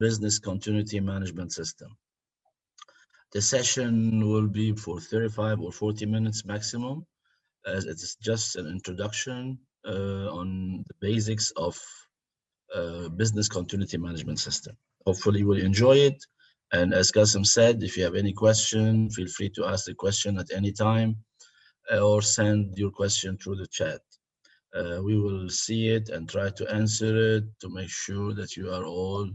business continuity management system. The session will be for 35 or 40 minutes maximum, as it's just an introduction on the basics of business continuity management system. Hopefully you will enjoy it. And as Qasim said, if you have any question, feel free to ask the question at any time or send your question through the chat. We will see it and try to answer it to make sure that you are all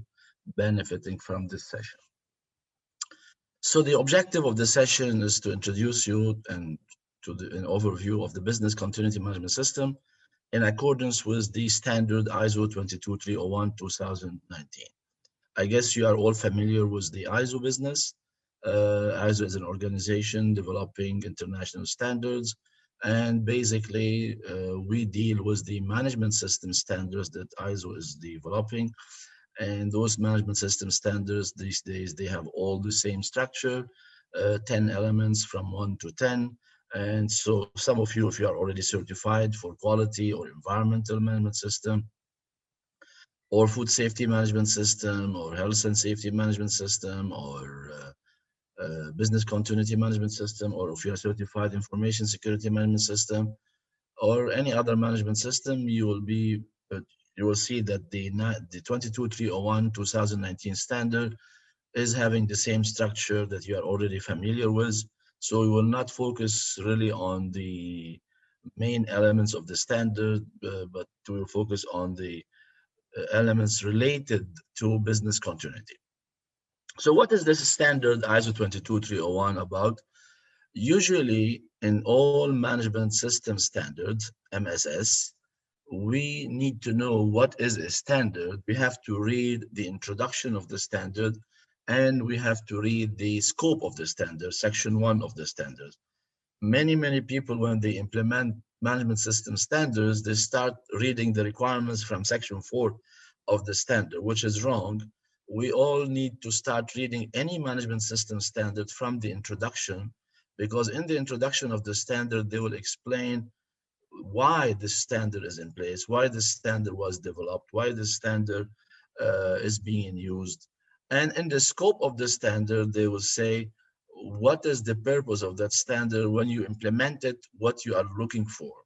benefiting from this session. So the objective of the session is to introduce you and to an overview of the business continuity management system in accordance with the standard ISO 22301-2019. I guess you are all familiar with the ISO business. ISO is an organization developing international standards, and basically we deal with the management system standards that ISO is developing. And those management system standards these days, they have all the same structure, 10 elements from 1 to 10. And so some of you, if you are already certified for quality or environmental management system, or food safety management system, or health and safety management system, or business continuity management system, or if you are certified information security management system, or any other management system, you will see that the 22301-2019 standard is having the same structure that you are already familiar with. So we will not focus really on the main elements of the standard, but we will focus on the elements related to business continuity. So what is this standard ISO 22301 about? Usually in all management system standards, MSS, we need to know what is a standard. We have to read the introduction of the standard, and we have to read the scope of the standard, section 1 of the standard. Many people, when they implement management system standards, they start reading the requirements from section 4 of the standard, which is wrong. We all need to start reading any management system standard from the introduction, because in the introduction of the standard, they will explain why this standard is in place, why this standard was developed, why this standard is being used. And in the scope of the standard, they will say, what is the purpose of that standard when you implement it, what you are looking for.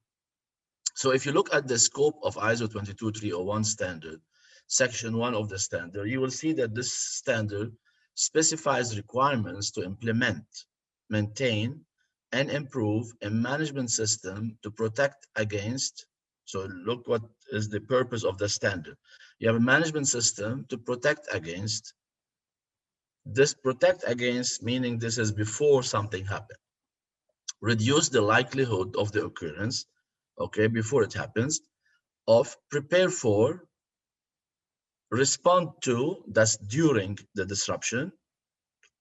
So if you look at the scope of ISO 22301 standard, section 1 of the standard, you will see that this standard specifies requirements to implement, maintain, and improve a management system to protect against. So look what is the purpose of the standard. You have a management system to protect against. This protect against, meaning this is before something happened. Reduce the likelihood of the occurrence, okay, before it happens, of prepare for, respond to, that's during the disruption,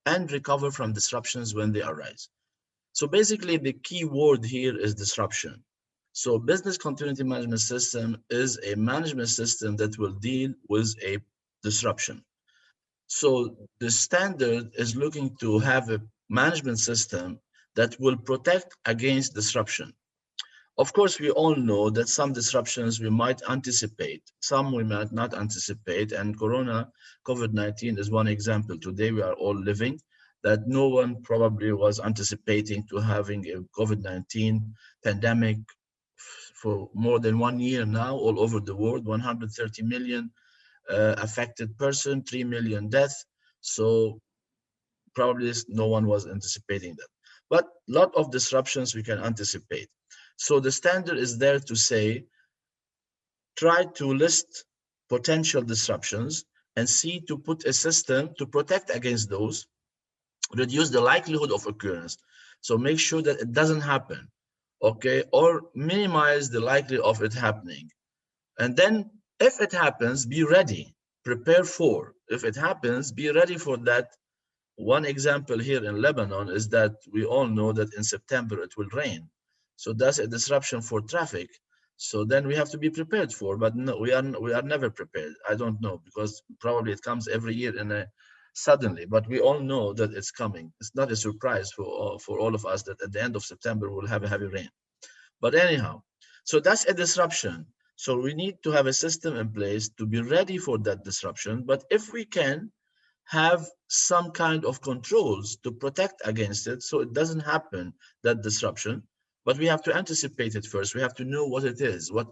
and recover from disruptions when they arise. So basically the key word here is disruption. So business continuity management system is a management system that will deal with a disruption. So the standard is looking to have a management system that will protect against disruption. Of course, we all know that some disruptions we might anticipate, some we might not anticipate, and COVID-19 is one example. Today we are all living that no one probably was anticipating to having a COVID-19 pandemic for more than 1 year now all over the world, 130 million affected person, 3 million deaths. So probably no one was anticipating that. But a lot of disruptions we can anticipate. So the standard is there to say, try to list potential disruptions and see to put a system to protect against those, reduce the likelihood of occurrence. So make sure that it doesn't happen, okay? Or minimize the likelihood of it happening. And then if it happens, be ready, prepare for. If it happens, be ready for that. One example here in Lebanon is that we all know that in September it will rain. So that's a disruption for traffic. So then we have to be prepared for, but no, we are never prepared. I don't know, because probably it comes every year suddenly, but we all know that it's coming. It's not a surprise for all of us that at the end of September we'll have a heavy rain. But anyhow, so that's a disruption. So we need to have a system in place to be ready for that disruption. But if we can have some kind of controls to protect against it so it doesn't happen, that disruption, but we have to anticipate it first. We have to know what it is, what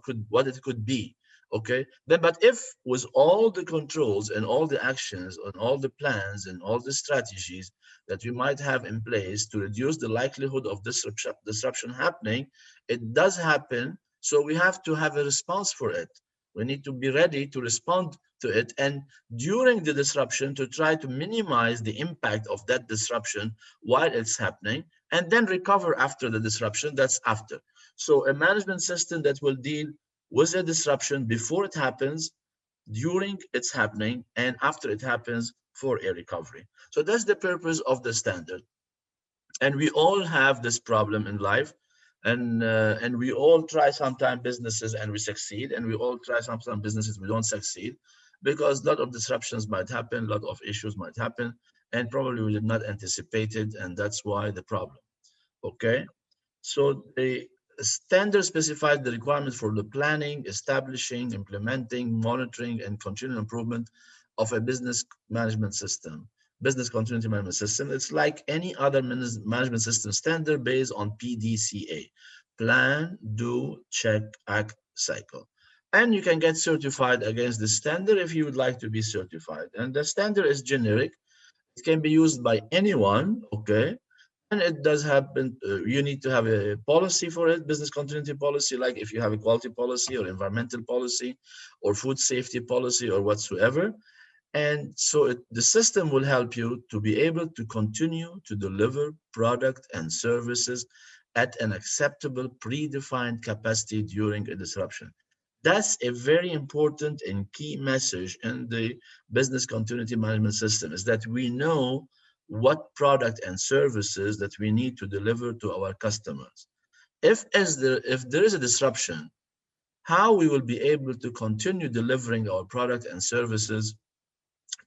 it could be. Okay, then but if with all the controls and all the actions and all the plans and all the strategies that we might have in place to reduce the likelihood of disruption happening, it does happen. So we have to have a response for it. We need to be ready to respond to it, and during the disruption to try to minimize the impact of that disruption while it's happening, and then recover after the disruption. That's after. So a management system that will deal with a disruption before it happens, during it's happening, and after it happens for a recovery. So that's the purpose of the standard. And we all have this problem in life, and we all try sometimes businesses and we succeed, and we all try sometimes businesses we don't succeed, because a lot of disruptions might happen, a lot of issues might happen, and probably we did not anticipate it, and that's why the problem. Okay, so the standard specifies the requirements for the planning, establishing, implementing, monitoring, and continual improvement of a business management system, business continuity management system. It's like any other management system standard based on PDCA, plan, do, check, act, cycle. And you can get certified against the standard if you would like to be certified. And the standard is generic. It can be used by anyone, okay? And it does happen, you need to have a policy for it, business continuity policy, like if you have a quality policy or environmental policy or food safety policy or whatsoever. And so the system will help you to be able to continue to deliver product and services at an acceptable predefined capacity during a disruption. That's a very important and key message in the business continuity management system, is that we know what product and services that we need to deliver to our customers. If there is a disruption, how we will be able to continue delivering our product and services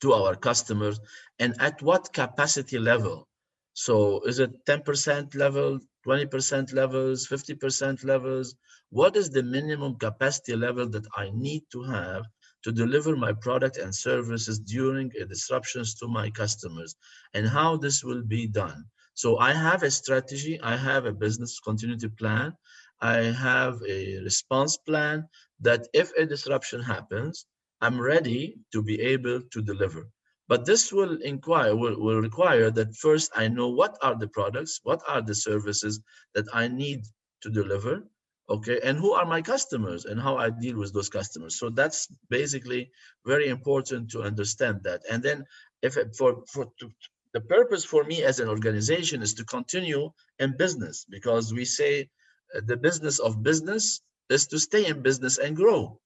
to our customers, and at what capacity level. So is it 10% level, 20% levels, 50% levels? What is the minimum capacity level that I need to have to deliver my product and services during a disruptions to my customers, and how this will be done? So I have a strategy, I have a business continuity plan, I have a response plan, that if a disruption happens, I'm ready to be able to deliver. But this will require that first I know what are the products, what are the services that I need to deliver, okay, and who are my customers and how I deal with those customers. So that's basically very important to understand that. And then if it, the purpose for me as an organization is to continue in business, because we say the business of business is to stay in business and grow.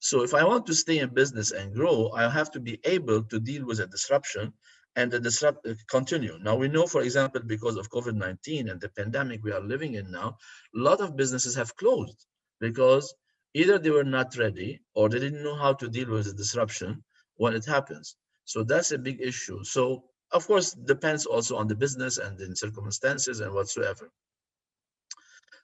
So if I want to stay in business and grow, I have to be able to deal with a disruption and the disrupt continue. Now we know, for example, because of COVID-19 and the pandemic we are living in now, a lot of businesses have closed because either they were not ready or they didn't know how to deal with the disruption when it happens. So that's a big issue. So of course, depends also on the business and the circumstances and whatsoever.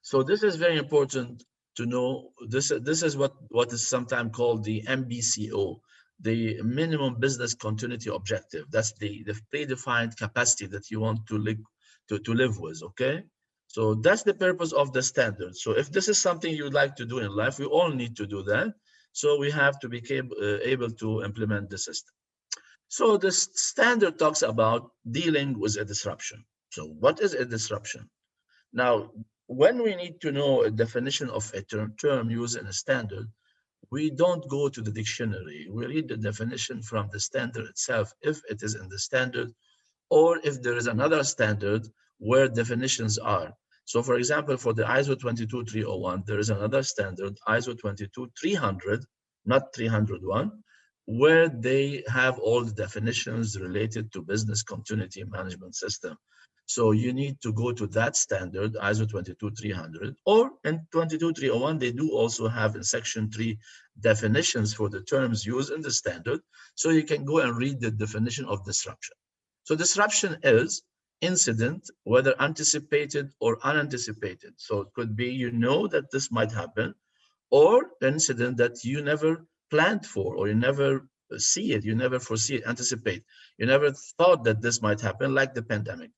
So this is very important to know. This is what is sometimes called the MBCO, the minimum business continuity objective. That's the predefined capacity that you want to live with. Okay, so that's the purpose of the standard. So if this is something you'd like to do in life, we all need to do that. So we have to be able to implement the system. So the standard talks about dealing with a disruption. So what is a disruption? Now, when we need to know a definition of a term used in a standard, we don't go to the dictionary. We read the definition from the standard itself, if it is in the standard, or if there is another standard where definitions are. So for example, for the ISO 22301, there is another standard, ISO 22300, not 301, where they have all the definitions related to business continuity management system. So you need to go to that standard, ISO 22300, or in 22301, they do also have in section 3 definitions for the terms used in the standard. So you can go and read the definition of disruption. So disruption is incident, whether anticipated or unanticipated. So it could be, you know, that this might happen, or incident that you never planned for, or you never see it, you never foresee it, anticipate. You never thought that this might happen, like the pandemic.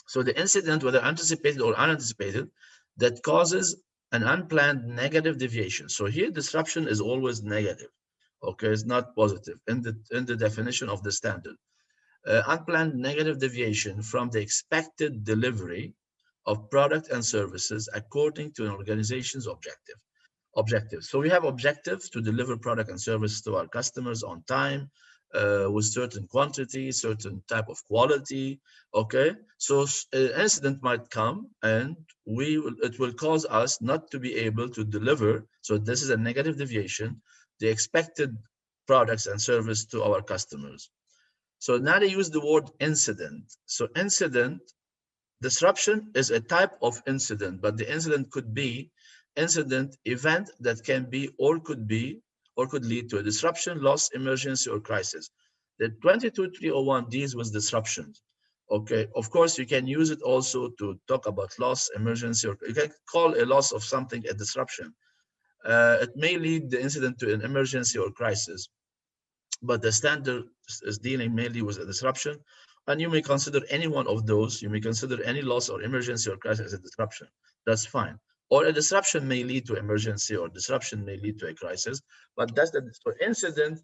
So the incident, whether anticipated or unanticipated, that causes an unplanned negative deviation. So here disruption is always negative. Okay, it's not positive in the definition of the standard. Unplanned negative deviation from the expected delivery of product and services according to an organization's objectives. So we have objectives to deliver product and service to our customers on time, with certain quantity, certain type of quality. Okay, so an incident might come, and it will cause us not to be able to deliver. So this is a negative deviation, the expected products and service to our customers. So now they use the word incident. So incident, disruption is a type of incident, but the incident could be incident, event that can be or could be or could lead to a disruption, loss, emergency, or crisis. The 22301 deals with disruptions. Okay, of course, you can use it also to talk about loss, emergency, or you can call a loss of something a disruption. It may lead the incident to an emergency or crisis, but the standard is dealing mainly with a disruption. And you may consider any one of those. You may consider any loss or emergency or crisis as a disruption. That's fine. Or a disruption may lead to emergency, or disruption may lead to a crisis. But that's the so incident.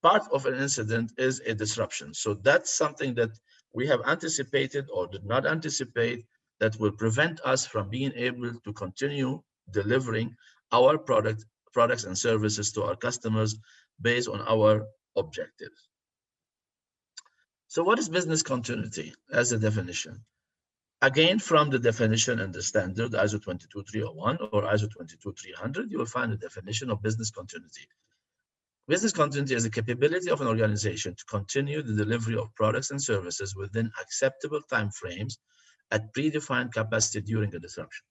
Part of an incident is a disruption. So that's something that we have anticipated or did not anticipate that will prevent us from being able to continue delivering our products and services to our customers based on our objectives. So what is business continuity as a definition? Again, from the definition and the standard ISO 22301 or ISO 22300, you will find a definition of business continuity. Business continuity is the capability of an organization to continue the delivery of products and services within acceptable timeframes at predefined capacity during a disruption.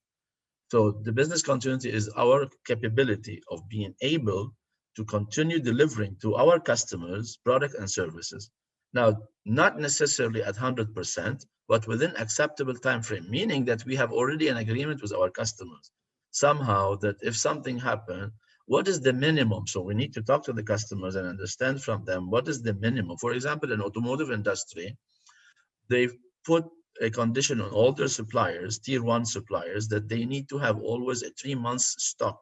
So the business continuity is our capability of being able to continue delivering to our customers product and services. Now, not necessarily at 100%, but within acceptable time frame, meaning that we have already an agreement with our customers somehow that if something happened, what is the minimum? So we need to talk to the customers and understand from them what is the minimum. For example, in automotive industry, they've put a condition on all their suppliers, tier one suppliers, that they need to have always a 3 months stock.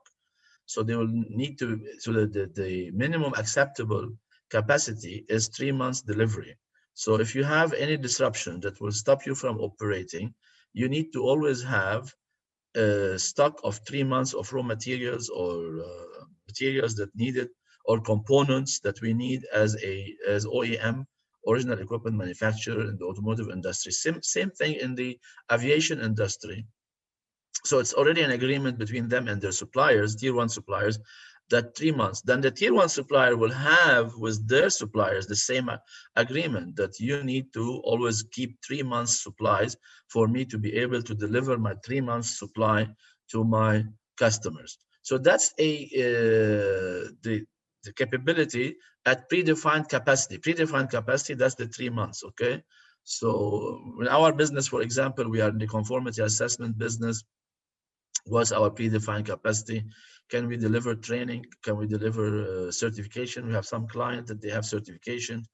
So they will need to, so the minimum acceptable capacity is 3 months delivery. So if you have any disruption that will stop you from operating, you need to always have a stock of 3 months of raw materials or materials that needed, or components that we need as OEM, original equipment manufacturer, in the automotive industry. Same thing in the aviation industry. So it's already an agreement between them and their suppliers, tier one suppliers, that 3 months. Then the tier one supplier will have with their suppliers the same agreement that you need to always keep 3 months supplies for me to be able to deliver my 3 months supply to my customers. So that's the capability at predefined capacity. Predefined capacity, that's the 3 months, okay? So in our business, for example, we are in the conformity assessment business. What's our predefined capacity? Can we deliver training? Can we deliver certification? We have some clients that they have certification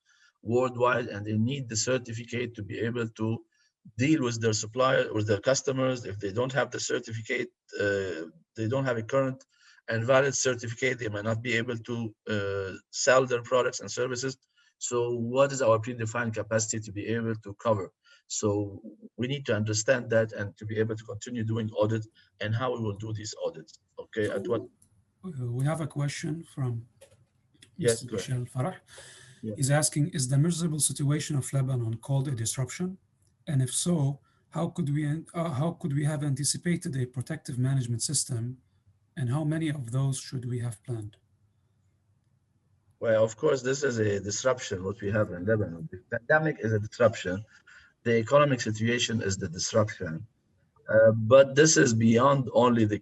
worldwide, and they need the certificate to be able to deal with their supplier, with their customers. If they don't have the certificate, they don't have a current and valid certificate, they might not be able to sell their products and services. So what is our predefined capacity to be able to cover? So we need to understand that and to be able to continue doing audit and how we will do these audits. Okay, So at what? we have a question from Yes, Mr. go ahead. Michel Farah. Yeah. He's asking, is the miserable situation of Lebanon called a disruption? And if so, how could we have anticipated a protective management system, and how many of those should we have planned? Well, of course, this is a disruption, what we have in Lebanon. The pandemic is a disruption. The economic situation is the disruption. But this is beyond only the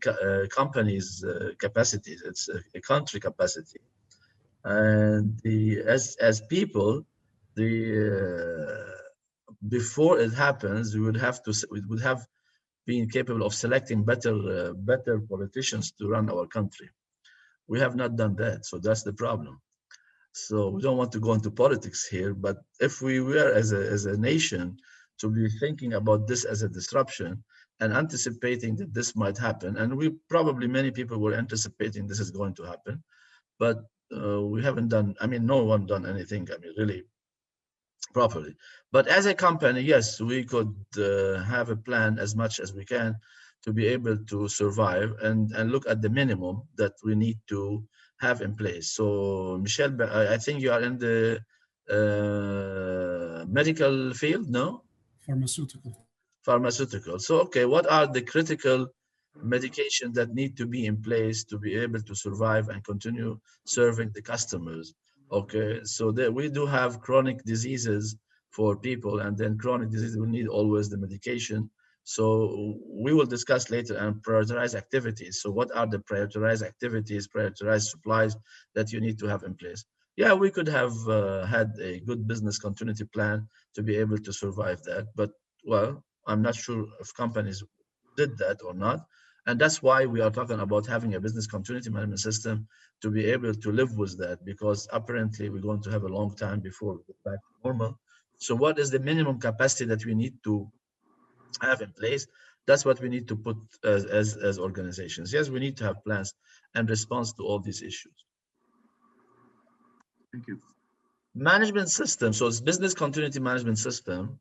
company's capacities. It's a country capacity. And as people, the before it happens, we would have being capable of selecting better politicians to run our country. We have not done that, so that's the problem. So we don't want to go into politics here, but if we were as a nation to be thinking about this as a disruption and anticipating that this might happen, and we probably many people were anticipating this is going to happen, but we haven't done, I mean, no one done anything, I mean, really properly. But as a company, yes, we could have a plan as much as we can to be able to survive and look at the minimum that we need to have in place. So, Michelle, I think you are in the medical field, no? Pharmaceutical. Pharmaceutical. So, okay, what are the critical medications that need to be in place to be able to survive and continue serving the customers? Okay, so that we do have chronic diseases for people, and then chronic disease will need always the medication. So we will discuss later and prioritize activities. So what are the prioritized activities, prioritized supplies that you need to have in place? Yeah, we could have had a good business continuity plan to be able to survive that, but well, I'm not sure if companies did that or not. And that's why we are talking about having a business continuity management system to be able to live with that, because apparently we're going to have a long time before we get back to normal. So what is the minimum capacity that we need to have in place? That's what we need to put as organizations. Yes, we need to have plans and response to all these issues. Thank you. Management system. So it's business continuity management system.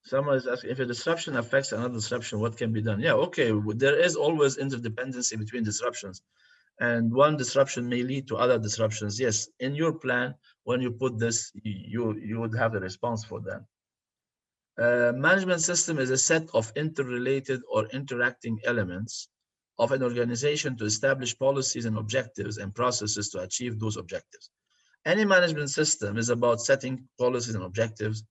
Someone is asking if a disruption affects another disruption, what can be done? Yeah, okay. There is always interdependency between disruptions, and one disruption may lead to other disruptions. Yes, in your plan, when you put this, you would have the response for that. Management system is a set of interrelated or interacting elements of an organization to establish policies and objectives and processes to achieve those objectives. Any management system is about setting policies and objectives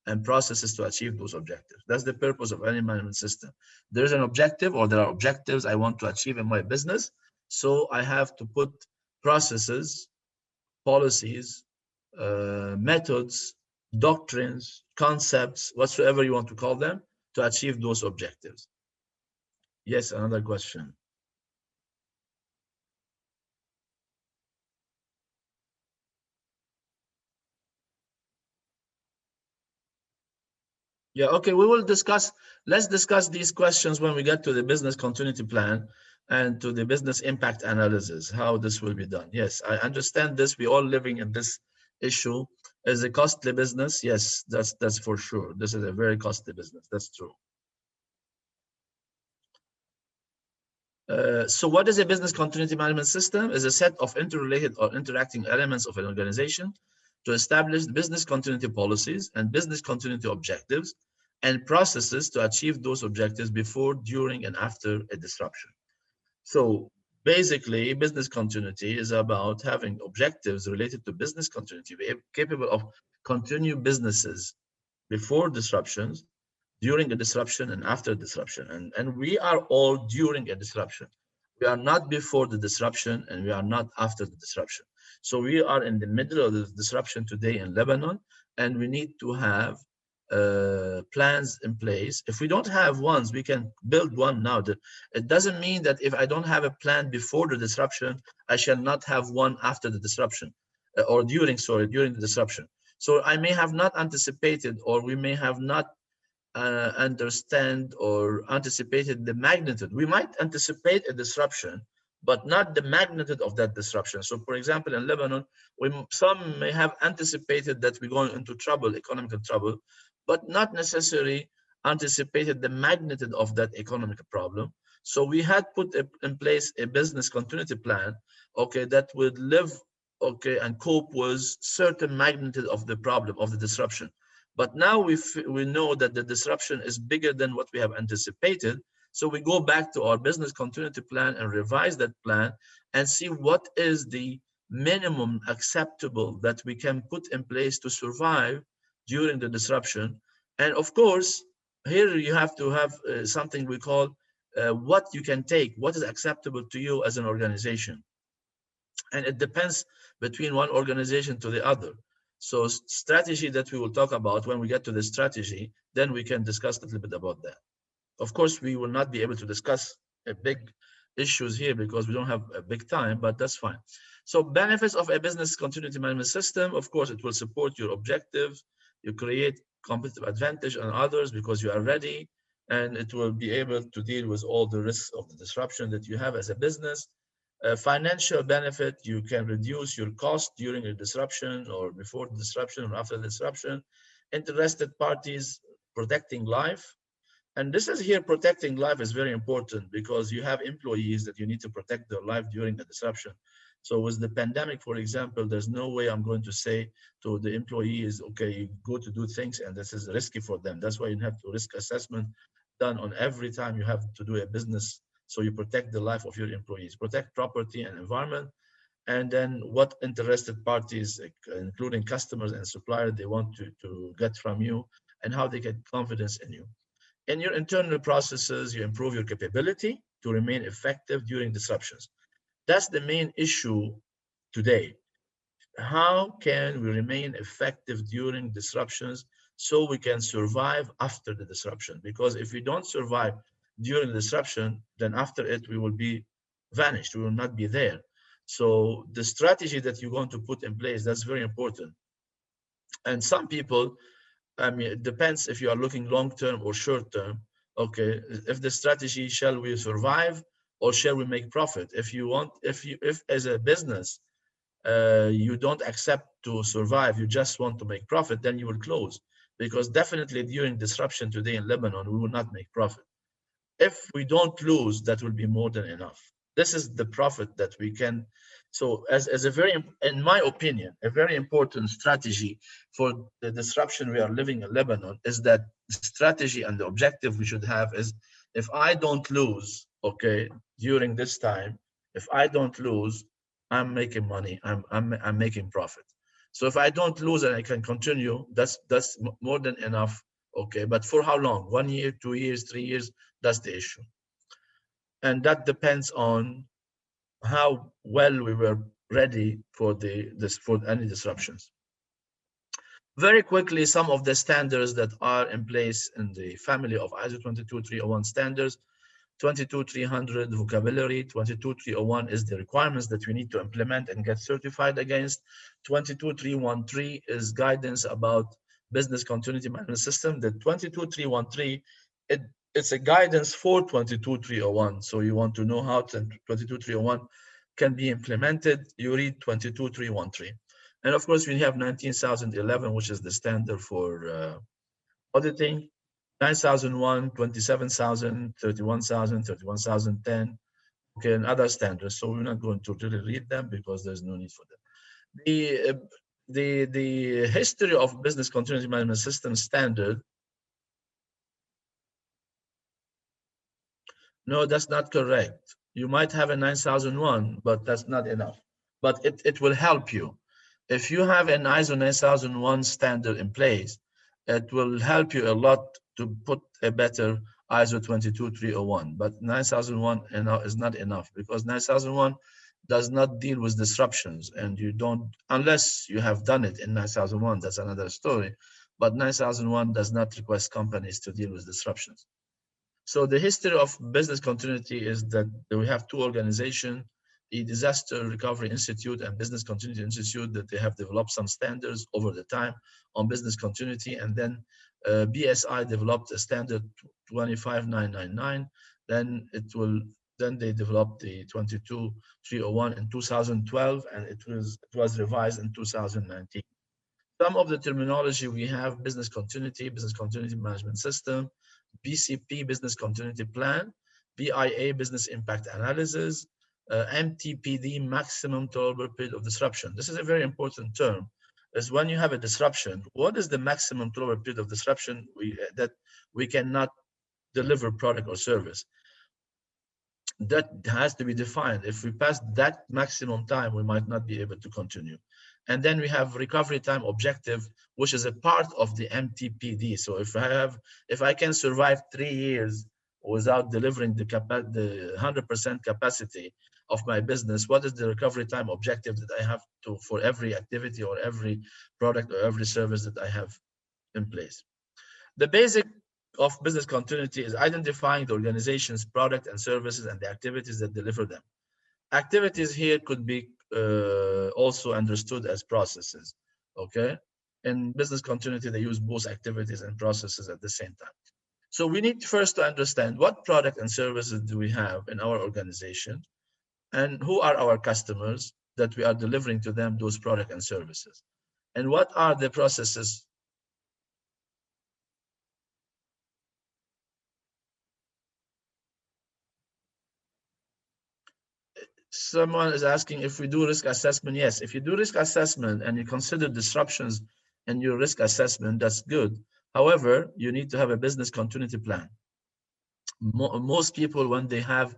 and processes to achieve those objectives. That's the purpose of any management system. There's an objective, or there are objectives I want to achieve in my business. So I have to put processes, policies, methods, doctrines, concepts, whatsoever you want to call them, to achieve those objectives. Yes, another question. Yeah, okay, we will discuss, let's discuss these questions when we get to the business continuity plan and to the business impact analysis, how this will be done. Yes, I understand this. We're all living in this issue. Is a costly business? Yes, that's for sure. This is a very costly business. That's true. So what is a business continuity management system? Is a set of interrelated or interacting elements of an organization to establish business continuity policies and business continuity objectives and processes to achieve those objectives before, during, and after a disruption. So basically, business continuity is about having objectives related to business continuity, be capable of continue businesses before disruptions, during a disruption, and after disruption. And we are all during a disruption. We are not before the disruption, and we are not after the disruption. So we are in the middle of the disruption today in Lebanon, and we need to have plans in place. If we don't have ones, we can build one now. It doesn't mean that if I don't have a plan before the disruption, I shall not have one after the disruption, or during the disruption. So I may have not anticipated, or we may have not understand or anticipated the magnitude. We might anticipate a disruption, but not the magnitude of that disruption. So for example, in Lebanon, some may have anticipated that we're going into trouble, economic trouble, but not necessarily anticipated the magnitude of that economic problem. So we had put in place a business continuity plan, okay, that would live, okay, and cope with certain magnitude of the problem, of the disruption. But now we know that the disruption is bigger than what we have anticipated. So we go back to our business continuity plan and revise that plan and see what is the minimum acceptable that we can put in place to survive during the disruption. And of course, here you have to have something we call what you can take, what is acceptable to you as an organization. And it depends between one organization to the other. So strategy that we will talk about when we get to the strategy, then we can discuss a little bit about that. Of course, we will not be able to discuss a big issues here because we don't have a big time, but that's fine. So benefits of a business continuity management system, of course, it will support your objectives. You create competitive advantage on others because you are ready, and it will be able to deal with all the risks of the disruption that you have as a business. Financial benefit, you can reduce your cost during a disruption or before the disruption or after the disruption. Interested parties, protecting life. And this is here, protecting life is very important because you have employees that you need to protect their life during the disruption. So with the pandemic, for example, there's no way I'm going to say to the employees, okay, you go to do things and this is risky for them. That's why you have to risk assessment done on every time you have to do a business. So you protect the life of your employees, protect property and environment. And then what interested parties, including customers and suppliers, they want to get from you and how they get confidence in you. In your internal processes, you improve your capability to remain effective during disruptions. That's the main issue today. How can we remain effective during disruptions so we can survive after the disruption? Because if we don't survive during the disruption, then after it, we will be vanished. We will not be there. So the strategy that you're going to put in place, that's very important. And some people, I mean, it depends if you are looking long term or short term. Okay, if the strategy, shall we survive or shall we make profit? If you want, if as a business you don't accept to survive, you just want to make profit, then you will close. Because definitely during disruption today in Lebanon, we will not make profit. If we don't lose, that will be more than enough. This is the profit that we can. So as a very, in my opinion, a very important strategy for the disruption we are living in Lebanon is that the strategy and the objective we should have is, if I don't lose, okay, during this time, if I don't lose, I'm making money, I'm making profit. So if I don't lose and I can continue, that's more than enough. Okay, but for how long? 1 year, 2 years, 3 years? That's the issue. And that depends on how well we were ready for for any disruptions. Very quickly, some of the standards that are in place in the family of ISO 22301 standards. 22300 vocabulary, 22301 is the requirements that we need to implement and get certified against. 22313 is guidance about business continuity management system. The 22313, it's a guidance for 22301. So you want to know how 22301 can be implemented, you read 22313. And of course, we have 19011, which is the standard for auditing. 9001, 27,000, 31,000, 31,010, okay, and other standards. So we're not going to really read them because there's no need for them. The history of business continuity management system standard. No, that's not correct. You might have a 9001, but that's not enough. But it will help you. If you have an ISO 9001 standard in place, it will help you a lot to put a better ISO 22301. But 9001 is not enough because 9001 does not deal with disruptions, and you don't, unless you have done it in 9001, that's another story. But 9001 does not request companies to deal with disruptions. So the history of business continuity is that we have two organizations, the Disaster Recovery Institute and Business Continuity Institute, that they have developed some standards over the time on business continuity. And then BSI developed a standard 25999. Then they developed the 22301 in 2012, and it was revised in 2019. Some of the terminology we have: business continuity management system, BCP, business continuity plan, BIA, business impact analysis, MTPD, maximum tolerable period of disruption. This is a very important term. Is when you have a disruption, what is the maximum tolerable period of disruption that we cannot deliver product or service? That has to be defined. If we pass that maximum time, we might not be able to continue. And then we have recovery time objective, which is a part of the MTPD. So if I can survive 3 years without delivering the 100% capacity of my business, what is the recovery time objective that I have to for every activity or every product or every service that I have in place? The basic of business continuity is identifying the organization's product and services and the activities that deliver them. Activities here could be also understood as processes. Okay, in business continuity, they use both activities and processes at the same time. So we need first to understand what product and services do we have in our organization, and who are our customers that we are delivering to them those products and services, and what are the processes. Someone is asking if we do risk assessment. Yes, if you do risk assessment and you consider disruptions in your risk assessment, that's good. However, you need to have a business continuity plan. Most people, when they have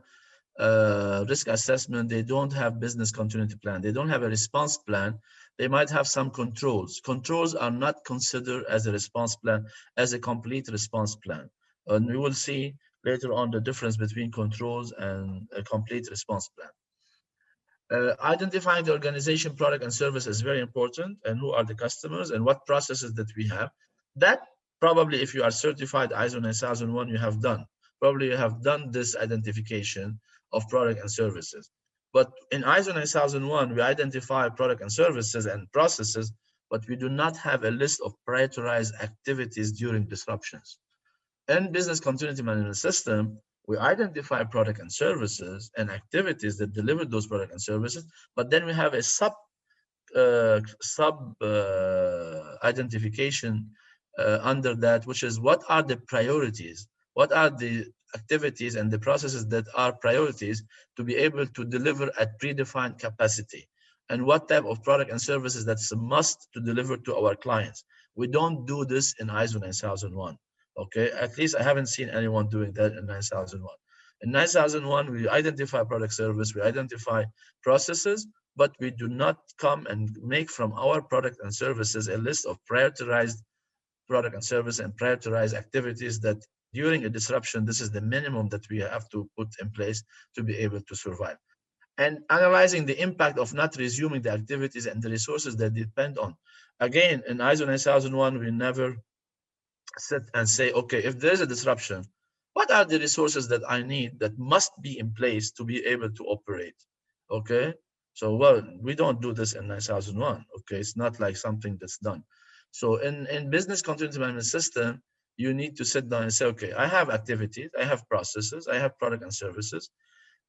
risk assessment, they don't have business continuity plan. They don't have a response plan. They might have some controls. Controls are not considered as a response plan, as a complete response plan. And we will see later on the difference between controls and a complete response plan. Identifying the organization, product, and service is very important, and who are the customers and what processes that we have. That probably, if you are certified ISO 9001, you have done. Probably you have done this identification of product and services. But in ISO 9001, we identify product and services and processes, but we do not have a list of prioritized activities during disruptions. In business continuity management system, we identify product and services and activities that deliver those products and services, but then we have a sub identification under that, which is what are the priorities, what are the activities and the processes that are priorities to be able to deliver at predefined capacity, and what type of product and services that's a must to deliver to our clients. We don't do this in ISO 9001. Okay, at least I haven't seen anyone doing that in 9001. In 9001, we identify product service, we identify processes, but we do not come and make from our product and services a list of prioritized product and service and prioritized activities that during a disruption, this is the minimum that we have to put in place to be able to survive. And analyzing the impact of not resuming the activities and the resources that depend on. Again, in ISO 9001, we never sit and say, okay, if there's a disruption, what are the resources that I need that must be in place to be able to operate? Okay, so well, we don't do this in 9001. Okay, it's not like something that's done. So in business continuity management system, you need to sit down and say, okay, I have activities, I have processes, I have product and services,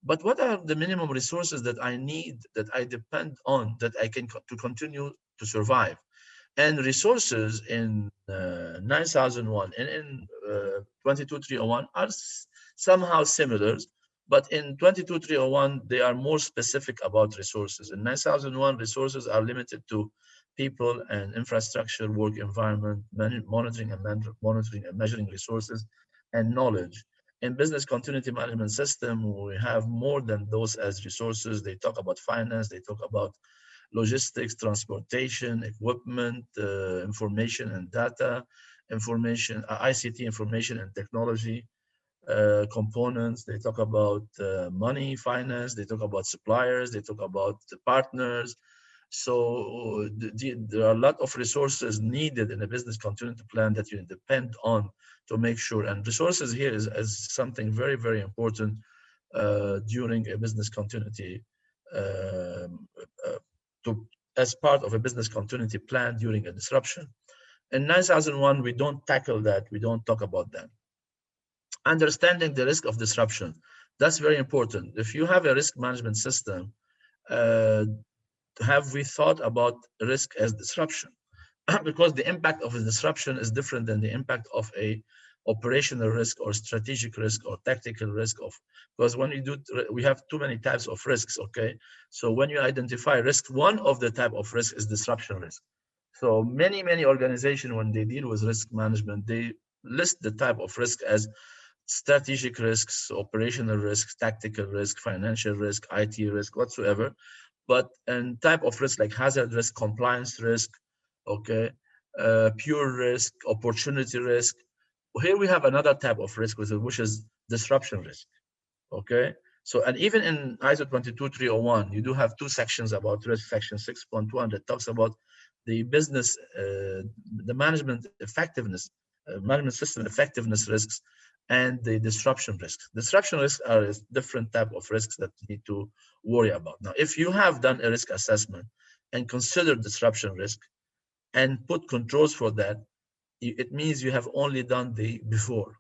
but what are the minimum resources that I need, that I depend on, that I can to continue to survive? And resources in 9001 and in 22301 are somehow similar, but in 22301 they are more specific about resources. In 9001, resources are limited to people and infrastructure, work environment, monitoring and measuring resources, and knowledge. In business continuity management system, we have more than those as resources. They talk about finance, they talk about logistics, transportation, equipment, information and data, ICT information and technology, components. They talk about money, finance, they talk about suppliers, they talk about the partners. So there are a lot of resources needed in a business continuity plan that you depend on to make sure. And resources here is something very, very important during a business continuity as part of a business continuity plan during a disruption. In 9001, we don't tackle that. We don't talk about that. Understanding the risk of disruption. That's very important. If you have a risk management system, have we thought about risk as disruption? Because the impact of a disruption is different than the impact of a operational risk or strategic risk or tactical risk of, because when we have too many types of risks. Okay, so when you identify risk, one of the type of risk is disruption risk. So many organizations, when they deal with risk management, they list the type of risk as strategic risks, operational risks, tactical risk, financial risk, IT risk, whatsoever. But and type of risk like hazard risk, compliance risk, okay, pure risk, opportunity risk, Here we have another type of risk, which is disruption risk. Okay. So, and even in ISO 22301, you do have two sections about risk. Section 6.1 that talks about the business, the management effectiveness, management system effectiveness risks, and the disruption risks. Disruption risks are a different type of risks that you need to worry about. Now, if you have done a risk assessment and considered disruption risk and put controls for that, it means you have only done the before,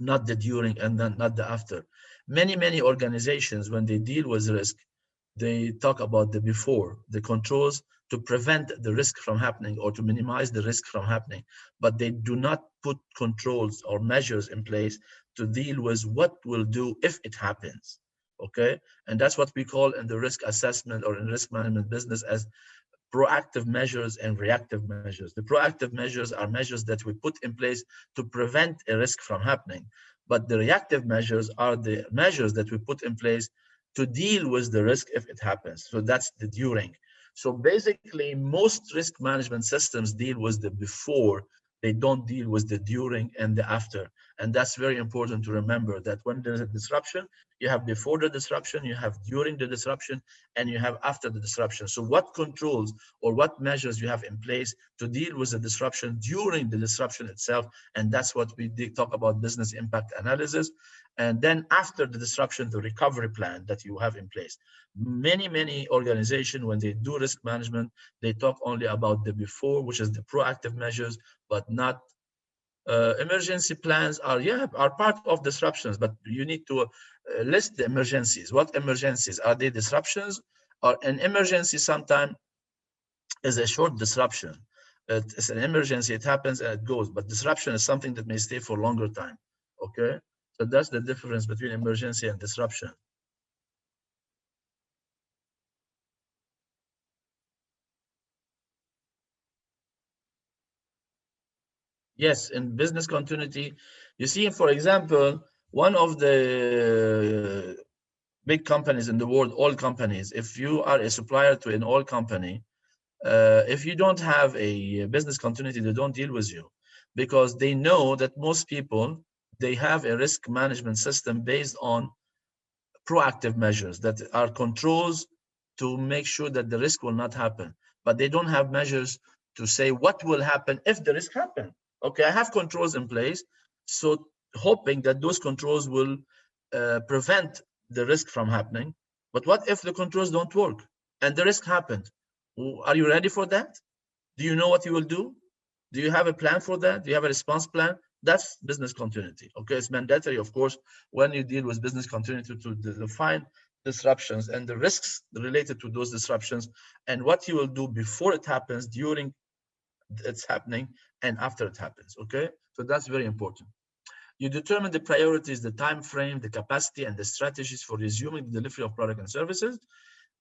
not the during, and then not the after. Many organizations, when they deal with risk, they talk about the before, the controls to prevent the risk from happening or to minimize the risk from happening, but they do not put controls or measures in place to deal with what will do if it happens. Okay, and that's what we call in the risk assessment or in risk management business as proactive measures and reactive measures. The proactive measures are measures that we put in place to prevent a risk from happening. But the reactive measures are the measures that we put in place to deal with the risk if it happens. So that's the during. So basically, most risk management systems deal with the before, they don't deal with the during and the after. And that's very important to remember that when there's a disruption, you have before the disruption, you have during the disruption, and you have after the disruption. So what controls or what measures you have in place to deal with the disruption during the disruption itself? And that's what we did talk about business impact analysis. And then after the disruption, the recovery plan that you have in place. Many organizations, when they do risk management, they talk only about the before, which is the proactive measures, but not emergency plans are part of disruptions, but you need to list the emergencies. What emergencies are they? Disruptions, or an emergency sometimes is a short disruption. It's an emergency, it happens and it goes, but disruption is something that may stay for longer time. Okay, so that's the difference between emergency and disruption. Yes, in business continuity, you see, for example, one of the big companies in the world, oil companies, if you are a supplier to an oil company, if you don't have a business continuity, they don't deal with you because they know that most people, they have a risk management system based on proactive measures that are controls to make sure that the risk will not happen, but they don't have measures to say what will happen if the risk happens. Okay, I have controls in place, so hoping that those controls will prevent the risk from happening. But what if the controls don't work and the risk happened? Are you ready for that? Do you know what you will do? Do you have a plan for that? Do you have a response plan? That's business continuity. Okay, it's mandatory, of course, when you deal with business continuity to define disruptions and the risks related to those disruptions and what you will do before it happens, during it's happening, and after it happens. Okay, so that's very important. You determine the priorities, the time frame, the capacity, and the strategies for resuming the delivery of product and services,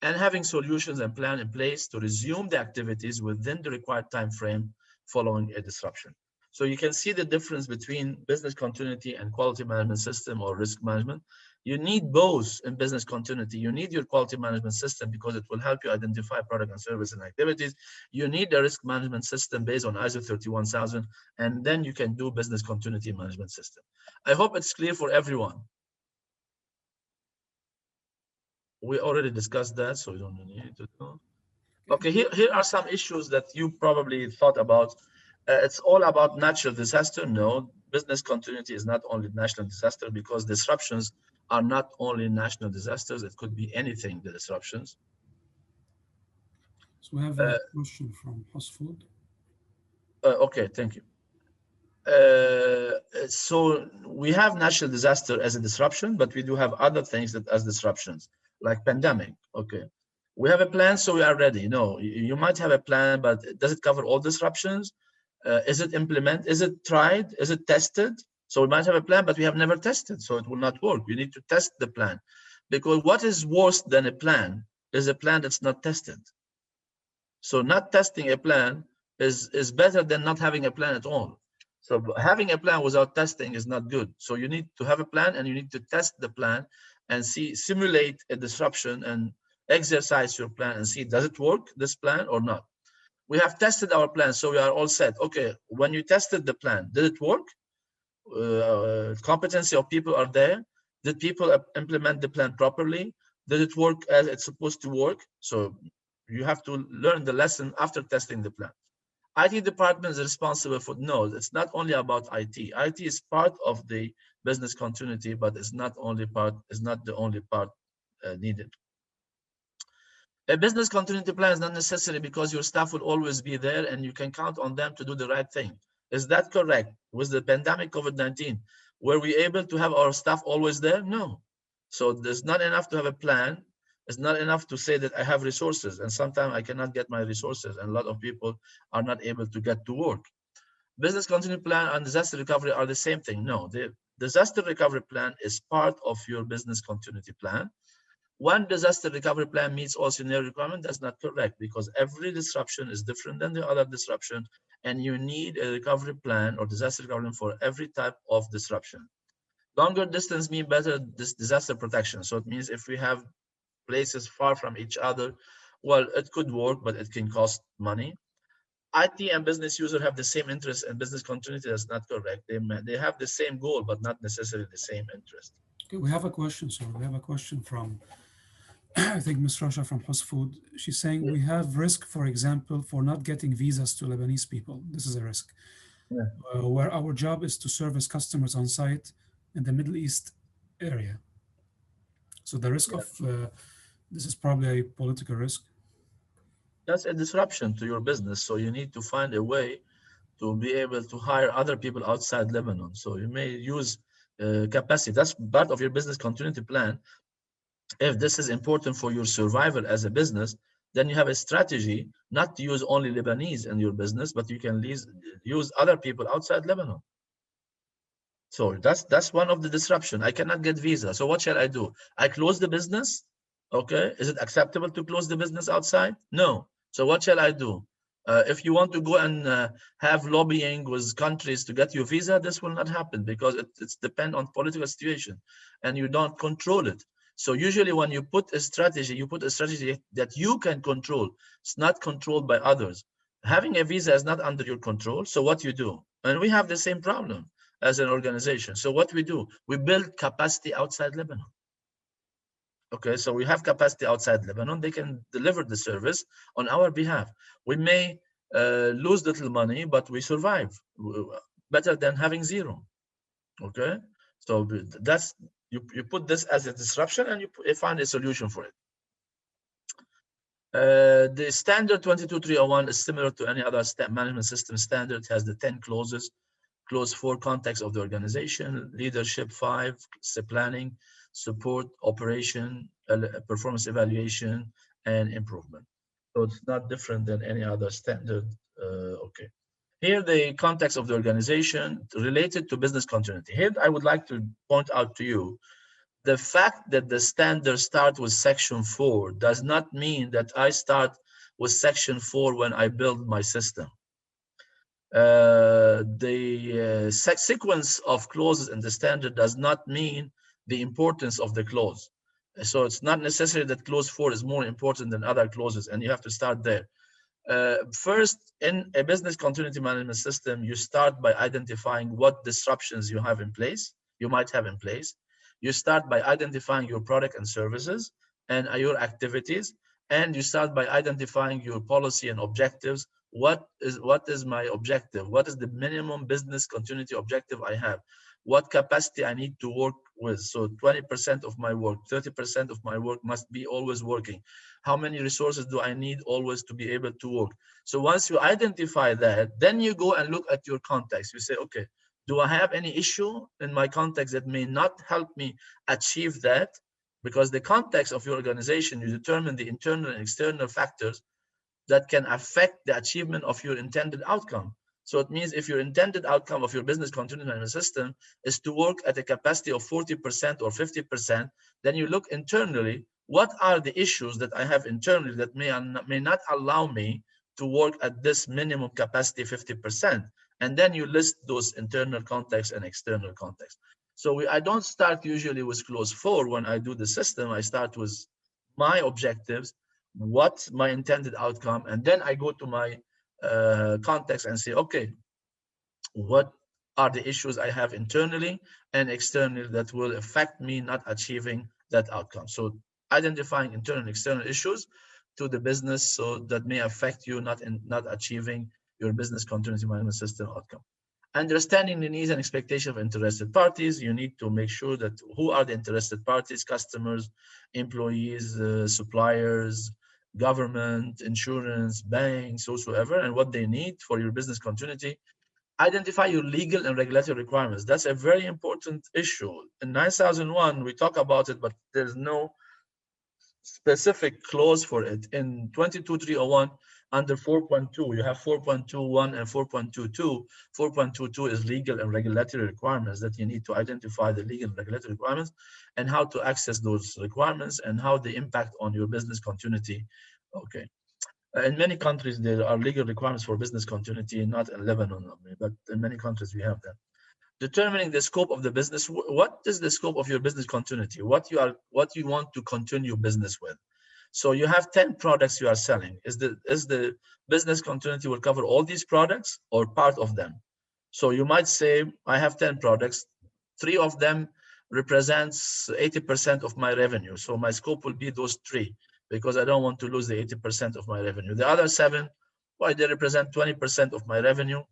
and having solutions and plan in place to resume the activities within the required time frame following a disruption. So you can see the difference between business continuity and quality management system or risk management. You need both in business continuity. You need your quality management system because it will help you identify product and service and activities. You need a risk management system based on ISO 31000, and then you can do business continuity management system. I hope it's clear for everyone. We already discussed that, so we don't need to do. Okay, here are some issues that you probably thought about. It's all about natural disaster. No, business continuity is not only national disaster because disruptions are not only national disasters. It could be anything, the disruptions. So we have Uh, a question from Hosfood. okay, thank you. So we have natural disaster as a disruption, but we do have other things that as disruptions, like pandemic. Okay, we have a plan, so we are ready. No, you might have a plan, but does it cover all disruptions? Is it implemented? Is it tried? Is it tested? So we might have a plan, but we have never tested, so it will not work. You need to test the plan, because what is worse than a plan is a plan that's not tested. So not testing a plan is better than not having a plan at all. So having a plan without testing is not good. So you need to have a plan and you need to test the plan and simulate a disruption and exercise your plan and see, does it work, this plan or not? We have tested our plan, so we are all set. Okay, when you tested the plan, did it work? Did it work? Yes, it worked. Okay, so we are all set. When you tested the plan, did it work? Yes, it worked. Okay, competency of people are there? Did people implement the plan properly? Did it work as it's supposed to work? So you have to learn the lesson after testing the plan. IT department is responsible for, no, it's not only about IT. IT is part of the business continuity, but it's not the only part needed. A business continuity plan is not necessary because your staff will always be there and you can count on them to do the right thing. Is that correct? With the pandemic COVID-19, were we able to have our staff always there? No. So there's not enough to have a plan. It's not enough to say that I have resources and sometimes I cannot get my resources and a lot of people are not able to get to work. Business continuity plan and disaster recovery are the same thing. No, the disaster recovery plan is part of your business continuity plan. One disaster recovery plan meets all scenario requirements. That's not correct because every disruption is different than the other disruption, and you need a recovery plan or disaster recovery plan for every type of disruption. Longer distance mean better disaster protection. So it means if we have places far from each other, well, it could work, but it can cost money. IT and business user have the same interest and business continuity. That's not correct. They have the same goal, but not necessarily the same interest. Okay, we have a question, sir. We have a question from, I think, Ms. Rasha from Husfood. She's saying we have risk, for example, for not getting visas to Lebanese people. This is a risk. Yeah. Where our job is to service customers on site in the Middle East area. So the risk Yeah. of this is probably a political risk. That's a disruption to your business. So you need to find a way to be able to hire other people outside Lebanon. So you may use capacity. That's part of your business continuity plan. If this is important for your survival as a business, then you have a strategy not to use only Lebanese in your business, but you can use other people outside Lebanon. So that's one of the disruption. I cannot get visa. So what shall I do? I close the business. Okay. Is it acceptable to close the business outside? No. So what shall I do? If you want to go and have lobbying with countries to get your visa, this will not happen because it's depend on political situation and you don't control it. So usually when you put a strategy, you put a strategy that you can control. It's not controlled by others. Having a visa is not under your control. So what you do? And we have the same problem as an organization. So what we do? We build capacity outside Lebanon. Okay, so we have capacity outside Lebanon. They can deliver the service on our behalf. We may lose little money, but we survive better than having zero. Okay, so that's you put this as a disruption and you find a solution for it. The standard 22301 is similar to any other management system standard. It has the 10 clauses. Clause 4, context of the organization, leadership 5, planning, support, operation, performance evaluation, and improvement. So it's not different than any other standard. Okay. Here, the context of the organization related to business continuity. Here, I would like to point out to you the fact that the standards start with section 4 does not mean that I start with section 4 when I build my system. The sequence of clauses in the standard does not mean the importance of the clause. So it's not necessary that clause 4 is more important than other clauses, and you have to start there. First, in a business continuity management system, you start by identifying what disruptions you have in place, you might have in place. You start by identifying your product and services and your activities, and you start by identifying your policy and objectives. What is my objective? What is the minimum business continuity objective I have? What capacity I need to work with? So 20% of my work, 30% of my work must be always working. How many resources do I need always to be able to work? So once you identify that, then you go and look at your context. You say, okay, do I have any issue in my context that may not help me achieve that? Because the context of your organization, you determine the internal and external factors that can affect the achievement of your intended outcome. So it means if your intended outcome of your business continuity management system is to work at a capacity of 40% or 50%, then you look internally, what are the issues that I have internally that may not allow me to work at this minimum capacity 50%? And then you list those internal contexts and external contexts. So I don't start usually with clause 4 when I do the system. I start with my objectives, what's my intended outcome, and then I go to my context and say, okay, what are the issues I have internally and externally that will affect me not achieving that outcome. So identifying internal and external issues to the business so that may affect you not achieving your business continuity management system outcome. Understanding the needs and expectations of interested parties, you need to make sure that who are the interested parties, customers, employees, suppliers, government, insurance, banks, whosoever, and what they need for your business continuity. Identify your legal and regulatory requirements. That's a very important issue. In 9001, we talk about it, but there's no specific clause for it. In 22301, under 4.2, you have 4.21 and 4.22. 4.22 is legal and regulatory requirements that you need to identify the legal and regulatory requirements and how to access those requirements and how they impact on your business continuity. Okay. In many countries, there are legal requirements for business continuity, not in Lebanon, but in many countries we have that. Determining the scope of the business. What is the scope of your business continuity? What you want to continue business with? So you have 10 products you are selling. Is the business continuity will cover all these products or part of them? So you might say, I have 10 products, 3 of them represents 80% of my revenue. So my scope will be those 3 because I don't want to lose the 80% of my revenue. The other 7, why they represent 20% of my revenue.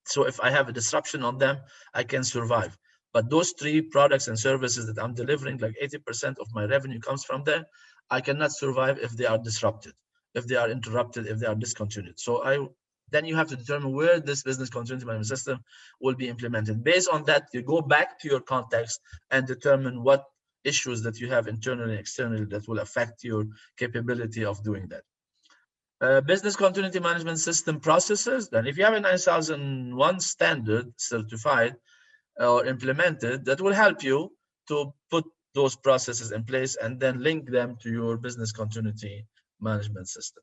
So if I have a disruption on them, I can survive. But those 3 products and services that I'm delivering, like 80% of my revenue comes from there, I cannot survive if they are disrupted, if they are interrupted, if they are discontinued. So then you have to determine where this business continuity management system will be implemented. Based on that, you go back to your context and determine what issues that you have internally and externally that will affect your capability of doing that. Business continuity management system processes. Then if you have a 9001 standard certified or implemented, that will help you to put those processes in place and then link them to your business continuity management system.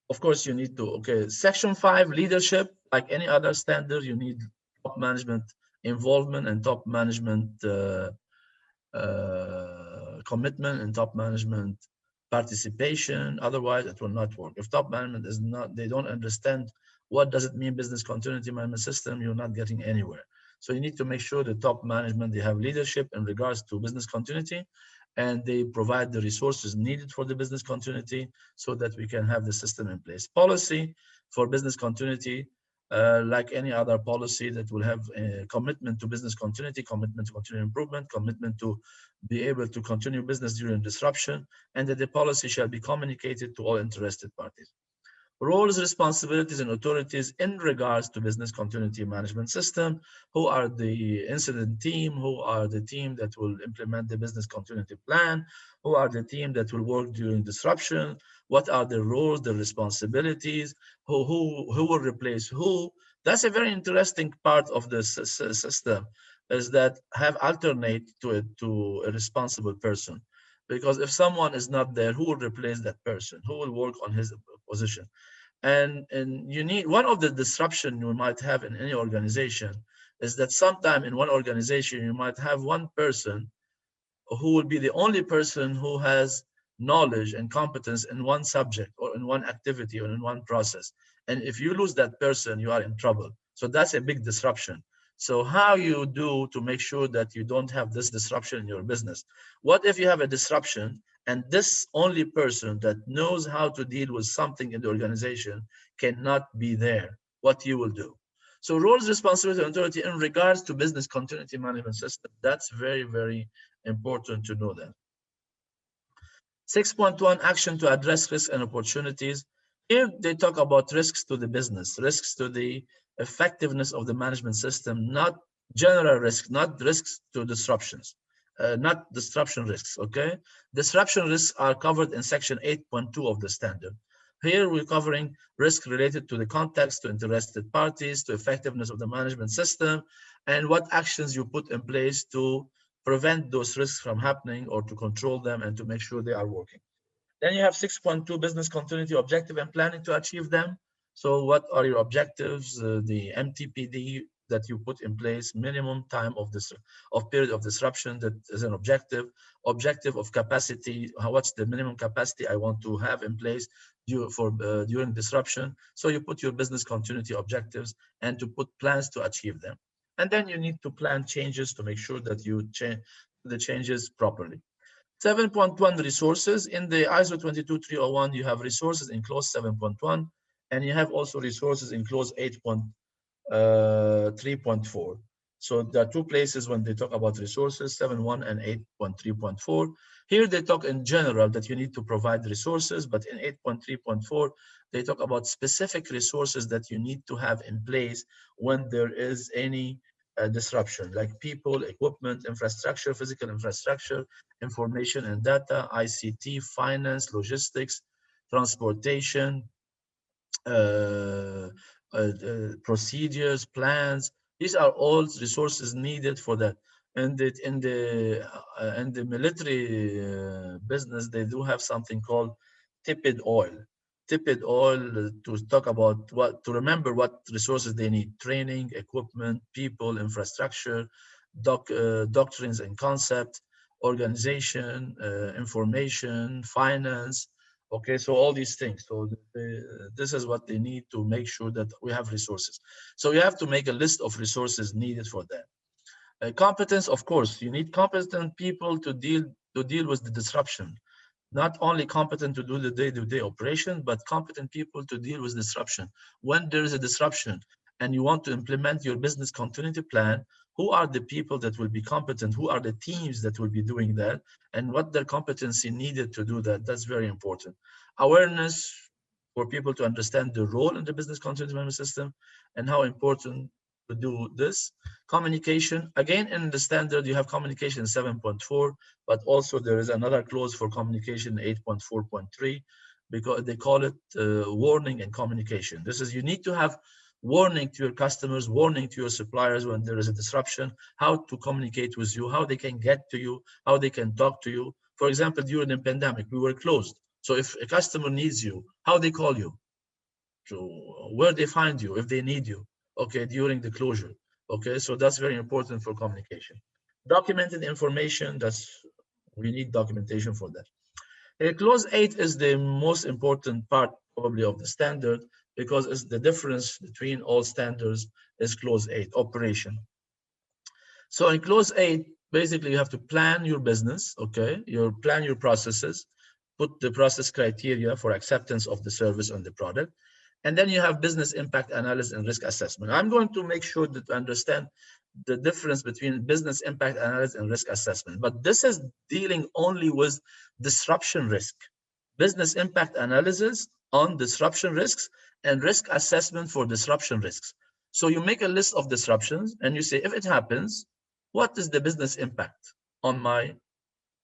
Of course, you need to, okay, Section 5, leadership. Like any other standard, you need top management involvement and top management commitment and top management participation. Otherwise, it will not work. If top management is not, they don't understand what does it mean business continuity management system, you're not getting anywhere. So you need to make sure the top management, they have leadership in regards to business continuity, and they provide the resources needed for the business continuity so that we can have the system in place. Policy for business continuity, like any other policy that will have a commitment to business continuity, commitment to continuous improvement, commitment to be able to continue business during disruption, and that the policy shall be communicated to all interested parties. Roles, responsibilities, and authorities in regards to business continuity management system. Who are the incident team? Who are the team that will implement the business continuity plan? Who are the team that will work during disruption? What are the roles, the responsibilities? Who will replace who? That's a very interesting part of the system, is that have alternate to a responsible person. Because if someone is not there, who will replace that person? Who will work on his position? And you need, one of the disruption you might have in any organization is that sometime in one organization you might have one person who will be the only person who has knowledge and competence in one subject or in one activity or in one process. And if you lose that person, you are in trouble. So that's a big disruption. So how you do to make sure that you don't have this disruption in your business? What if you have a disruption and this only person that knows how to deal with something in the organization cannot be there? What you will do? So roles, responsibility, and authority in regards to business continuity management system. That's very, very important to know that. 6.1, action to address risks and opportunities. Here they talk about risks to the business, risks to the effectiveness of the management system, not general risks, not risks to disruptions, not disruption risks, okay? Disruption risks are covered in section 8.2 of the standard. Here we're covering risk related to the context, to interested parties, to effectiveness of the management system, and what actions you put in place to prevent those risks from happening or to control them and to make sure they are working. Then you have 6.2, business continuity objective and planning to achieve them. So what are your objectives? The MTPD that you put in place, minimum time of this of period of disruption, that is an objective of capacity. What's the minimum capacity I want to have in place during disruption? So you put your business continuity objectives and to put plans to achieve them. And then you need to plan changes to make sure that you change the changes properly. 7.1 resources. In the ISO 22301, you have resources in clause 7.1, and you have also resources in clause 8.3.4. So there are two places when they talk about resources, 7.1 and 8.3.4. Here they talk in general that you need to provide resources, but in 8.3.4, they talk about specific resources that you need to have in place when there is any disruption, like people, equipment, infrastructure, physical infrastructure, information and data, ICT, finance, logistics, transportation, uh, procedures, plans. These are all resources needed for that. And in the military business, they do have something called tipped oil. Tipped oil to talk about what to remember what resources they need: training, equipment, people, infrastructure, doctrines and concepts, organization, information, finance. Okay, so all these things. So this is what they need to make sure that we have resources. So you have to make a list of resources needed for that. Competence, of course, you need competent people to deal with the disruption. Not only competent to do the day-to-day operation, but competent people to deal with disruption. When there is a disruption and you want to implement your business continuity plan, who are the people that will be competent? Who are the teams that will be doing that? And what their competency needed to do that? That's very important. Awareness for people to understand the role in the business continuity management system and how important to do this. Communication, again, in the standard, you have communication 7.4, but also there is another clause for communication 8.4.3, because they call it warning and communication. This is, you need to have warning to your customers, warning to your suppliers when there is a disruption, how to communicate with you, how they can get to you, how they can talk to you. For example, during the pandemic, we were closed. So if a customer needs you, how they call you, so where they find you if they need you, okay, during the closure. Okay, so that's very important for communication. Documented information, that's, we need documentation for that. Clause 8 is the most important part probably of the standard, because it's the difference between all standards is clause 8, operation. So in clause 8, basically you have to plan your business, okay? You plan your processes, put the process criteria for acceptance of the service and the product. And then you have business impact analysis and risk assessment. I'm going to make sure that you understand the difference between business impact analysis and risk assessment. But this is dealing only with disruption risk. Business impact analysis on disruption risks and risk assessment for disruption risks. So you make a list of disruptions and you say, if it happens, what is the business impact on my,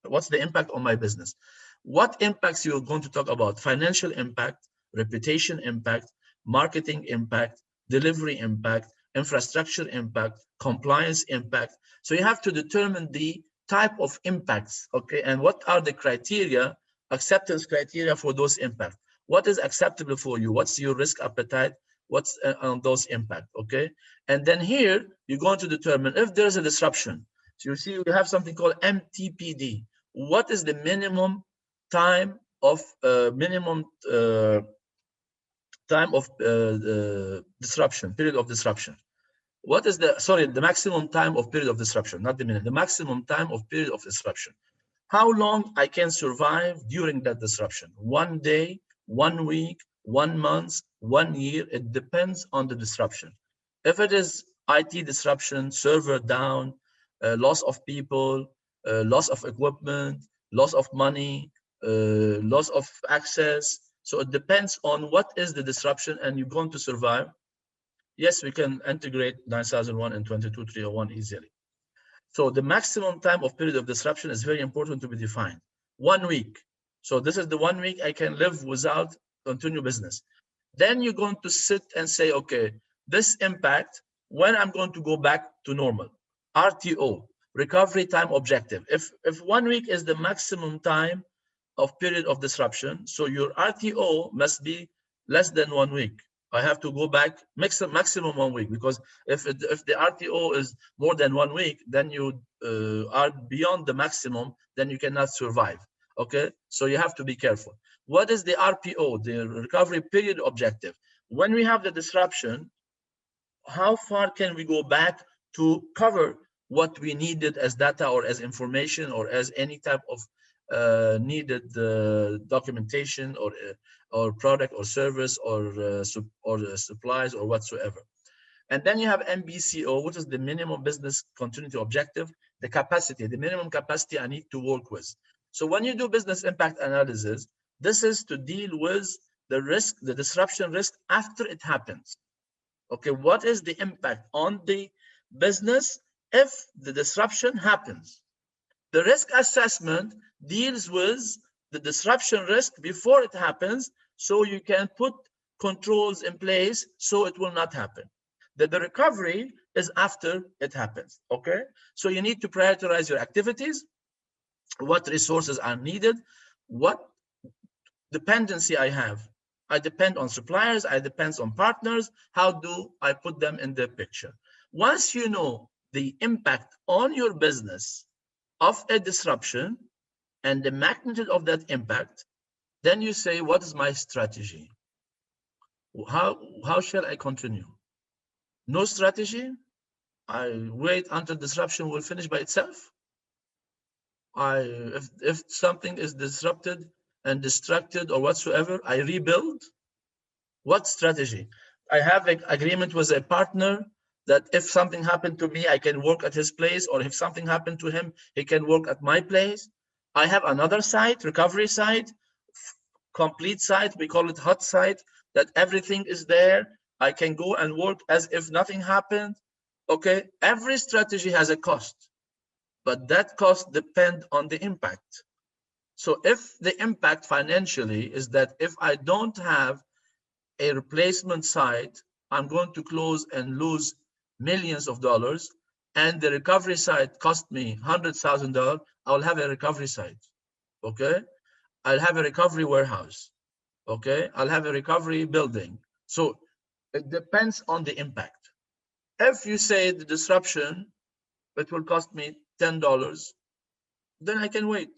what's the impact on my business? What impacts you're going to talk about? Financial impact, reputation impact, marketing impact, delivery impact, infrastructure impact, compliance impact. So you have to determine the type of impacts, okay? And what are the criteria, acceptance criteria for those impacts? What is acceptable for you? What's your risk appetite? What's on those impact, okay? And then here, you're going to determine if there's a disruption. So you see, we have something called MTPD. What is the minimum time of disruption, period of disruption? What is the, sorry, the maximum time of period of disruption, not the minimum, the maximum time of period of disruption. How long I can survive during that disruption? 1 day, 1 week, 1 month, 1 year, it depends on the disruption. If it is IT disruption, server down, loss of people, loss of equipment, loss of money, loss of access. So it depends on what is the disruption and you're going to survive. Yes, we can integrate 9001 and 22301 easily. So the maximum time of period of disruption is very important to be defined. 1 week. So this is the 1 week I can live without continue business. Then you're going to sit and say, okay, this impact, when I'm going to go back to normal. RTO, recovery time objective. If 1 week is the maximum time of period of disruption, so your RTO must be less than 1 week. I have to go back maximum 1 week, because if the RTO is more than 1 week, then you are beyond the maximum, then you cannot survive. Okay, so you have to be careful. What is the RPO, the recovery period objective? When we have the disruption, how far can we go back to cover what we needed as data or as information or as any type of needed documentation or product or service or supplies or whatsoever. And then you have MBCO, which is the minimum business continuity objective, the capacity, the minimum capacity I need to work with. So when you do business impact analysis, this is to deal with the risk, the disruption risk after it happens. Okay, what is the impact on the business if the disruption happens? The risk assessment deals with the disruption risk before it happens, so you can put controls in place so it will not happen. The recovery is after it happens, okay? So you need to prioritize your activities, what resources are needed, what dependency I have. I depend on suppliers, I depend on partners. How do I put them in the picture? Once you know the impact on your business of a disruption and the magnitude of that impact, then you say, what is my strategy? How shall I continue? No strategy? I wait until disruption will finish by itself? If something is disrupted and distracted or whatsoever, I rebuild? What strategy? I have an agreement with a partner that if something happened to me, I can work at his place, or if something happened to him, he can work at my place. I have another site, recovery site, complete site, we call it hot site, that everything is there. I can go and work as if nothing happened. Okay, every strategy has a cost, but that cost depends on the impact. So if the impact financially is that if I don't have a replacement site, I'm going to close and lose millions of dollars, and the recovery site cost me $100,000, I'll have a recovery site, okay? I'll have a recovery warehouse, okay? I'll have a recovery building. So it depends on the impact. If you say the disruption, it will cost me $10, then I can wait.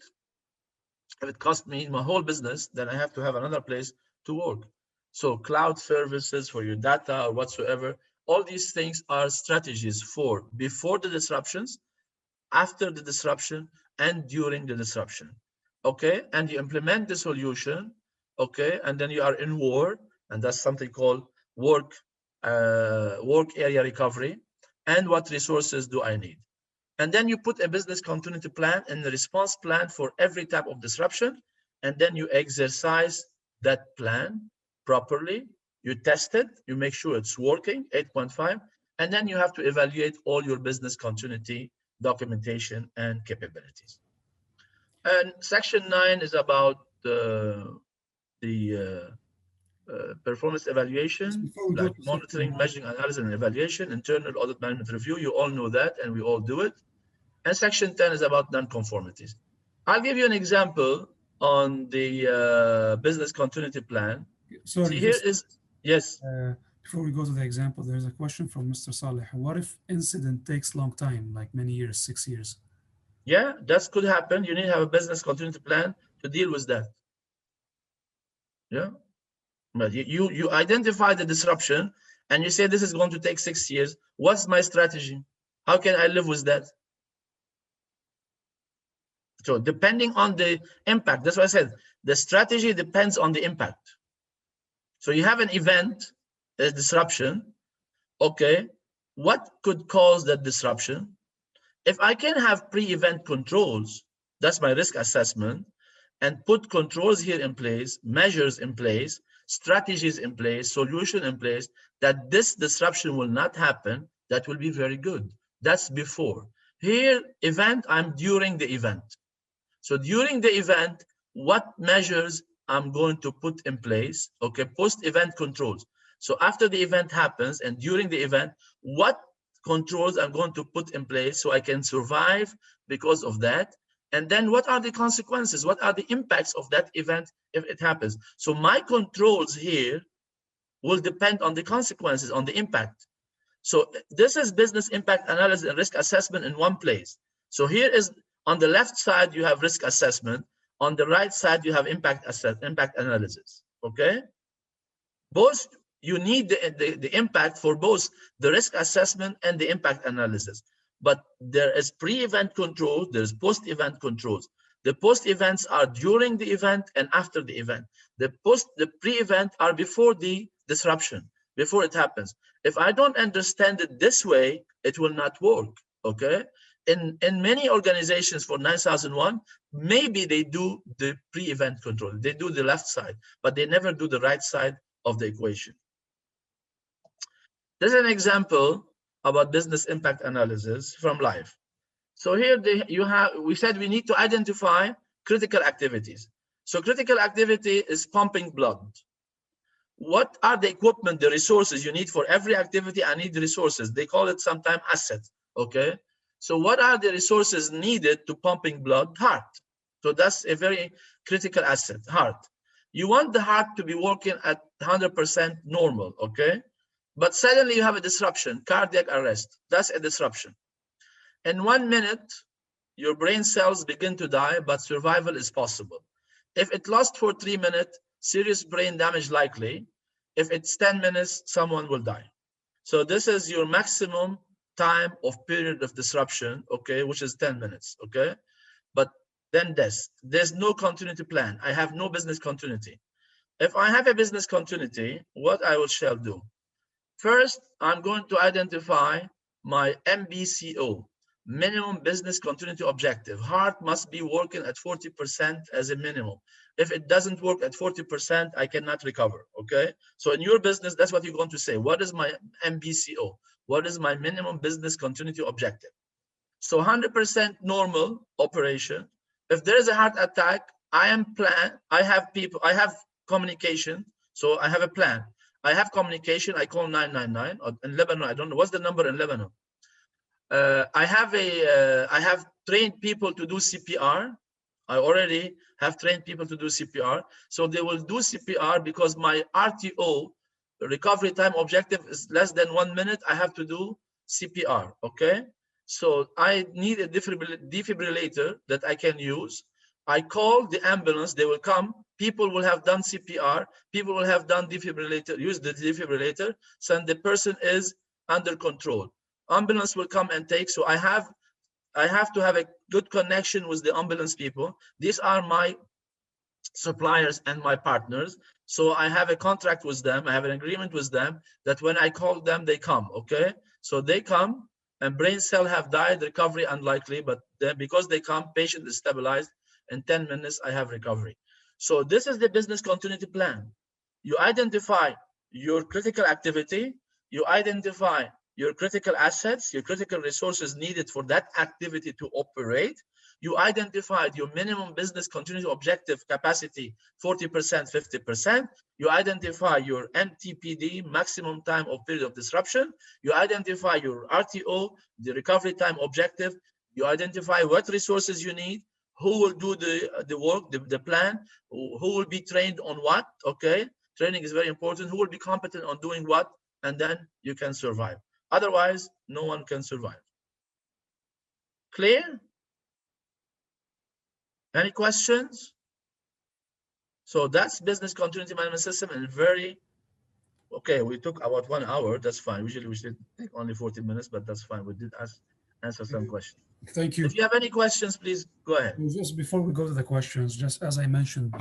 If it cost me my whole business, then I have to have another place to work. So cloud services for your data or whatsoever, all these things are strategies for before the disruptions, after the disruption, and during the disruption. Okay, and you implement the solution. Okay, and then you are in war, and that's something called work area recovery. And what resources do I need? And then you put a business continuity plan and the response plan for every type of disruption, and then you exercise that plan properly. You test it, you make sure it's working, 8.5, and then you have to evaluate all your business continuity documentation and capabilities. And section 9 is about the performance evaluation, Before we go like to section monitoring, 9, measuring, analysis, and evaluation, internal audit management review. You all know that, and we all do it. And section 10 is about non-conformities. I'll give you an example on the business continuity plan. sorry, See, here is, yes. before we go to the example, there's a question from Mr. Saleh. What if incident takes long time, like many years, 6 years? Yeah, that could happen. You need to have a business continuity plan to deal with that. Yeah, but you identify the disruption and you say this is going to take 6 years. What's my strategy? How can I live with that? So depending on the impact, that's what I said, the strategy depends on the impact. So you have an event, a disruption. Okay, what could cause that disruption? If I can have pre-event controls, that's my risk assessment, and put controls here in place, measures in place, strategies in place, solution in place, that this disruption will not happen, that will be very good. That's before. Here, event, I'm during the event. So during the event, what measures I'm going to put in place? Okay, post-event controls. So after the event happens and during the event, what controls I'm going to put in place so I can survive because of that? And then what are the consequences? What are the impacts of that event if it happens? So my controls here will depend on the consequences, on the impact. So this is business impact analysis and risk assessment in one place. So here is on the left side, you have risk assessment. On the right side, you have impact analysis. Okay. Both you need the impact for both the risk assessment and the impact analysis. But there is pre-event controls, there's post-event controls. The post-events are during the event and after the event. The pre-event are before the disruption, before it happens. If I don't understand it this way, it will not work. Okay. In many organizations for 9001, maybe they do the pre-event control. They do the left side, but they never do the right side of the equation. This is an example about business impact analysis from life. So here we said we need to identify critical activities. So critical activity is pumping blood. What are the equipment, the resources you need for every activity? I need resources. They call it sometimes assets. Okay. So what are the resources needed to pumping blood? Heart. So that's a very critical asset, heart. You want the heart to be working at 100% normal, okay? But suddenly you have a disruption, cardiac arrest. That's a disruption. In 1 minute, your brain cells begin to die, but survival is possible. If it lasts for 3 minutes, serious brain damage likely. If it's 10 minutes, someone will die. So this is your maximum time of period of disruption, okay, which is 10 minutes, okay? But then there's no continuity plan. I have no business continuity. If I have a business continuity, what I shall do? First, I'm going to identify my MBCO, minimum business continuity objective. Heart must be working at 40% as a minimum. If it doesn't work at 40%, I cannot recover, okay? So in your business, that's what you're going to say. What is my MBCO? What is my minimum business continuity objective? So 100% normal operation. If there is a heart attack, I have people, I have communication. So I have a plan. I have communication. I call 999 in Lebanon. I don't know what's the number in Lebanon. I have trained people to do CPR. I already have trained people to do CPR. So they will do CPR because my RTO, recovery time objective, is less than 1 minute. I have to do CPR, okay? So I need a defibrillator that I can use. I call the ambulance, they will come. People will have done CPR. People will have done defibrillator, use the defibrillator. So the person is under control. Ambulance will come and take. So I have to have a good connection with the ambulance people. These are my suppliers and my partners. So I have a contract with them. I have an agreement with them that when I call them, they come, okay? So they come and brain cell have died, recovery unlikely, but then because they come, patient is stabilized. In 10 minutes, I have recovery. So this is the business continuity plan. You identify your critical activity, you identify your critical assets, your critical resources needed for that activity to operate. You identified your minimum business continuity objective capacity, 40%, 50%. You identify your MTPD, maximum time of period of disruption. You identify your RTO, the recovery time objective. You identify what resources you need, who will do the work, the plan, who will be trained on what, okay? Training is very important. Who will be competent on doing what, and then you can survive. Otherwise, no one can survive. Clear? Any questions? So that's business continuity management system, and very, okay, we took about 1 hour, that's fine. Usually we should take only 40 minutes, but that's fine. We did answer some questions. Thank you. If you have any questions, please go ahead. Just before we go to the questions, just as I mentioned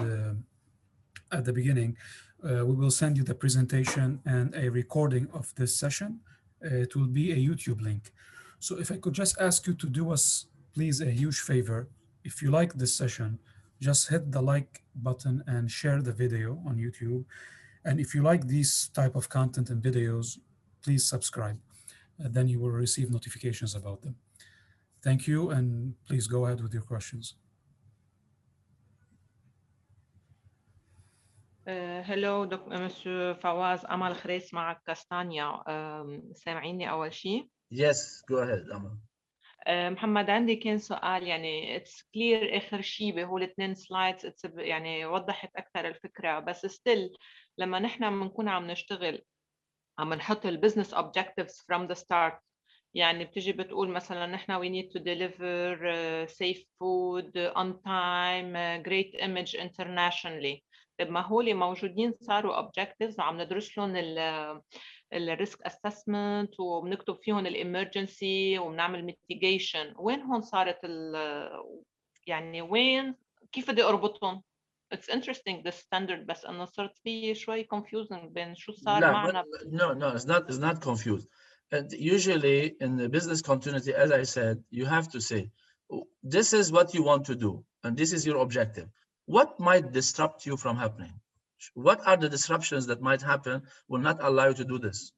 at the beginning, we will send you the presentation and a recording of this session. It will be a YouTube link. So if I could just ask you to do us, please, a huge favor. If you like this session, just hit the like button and share the video on YouTube. And if you like these type of content and videos, please subscribe. Then you will receive notifications about them. Thank you, and please go ahead with your questions. Hello, Mr. Fawaz. Amal Khreis معك كاستانيا. سامعيني أول شيء؟ Yes, go ahead, Amal. محمد عندي كان سؤال يعني it's clear آخر شيء بهول الاثنين سلايدز يعني وضحت أكثر الفكرة بس still لما نحن بنكون عم نشتغل عم نحط البزنس objectives from the start يعني بتجي بتقول مثلا نحن we need to deliver safe food on time great image internationally. طب ما هول موجودين صاروا objectives وعم ندرس لهم الريسك اسسمنت وبنكتب فيهم الامرجنسي وبنعمل ميتيجيشن. وين هون صارت يعني وين كيف بدي اربطهم؟ It's interesting the standard بس انه صرت في شوي confusing بين شو صار لا معنا. no, it's not confused. And usually in the business continuity, as I said, you have to say this is what you want to do and this is your objective. What might disrupt you from happening? What are the disruptions that might happen will not allow you to do this?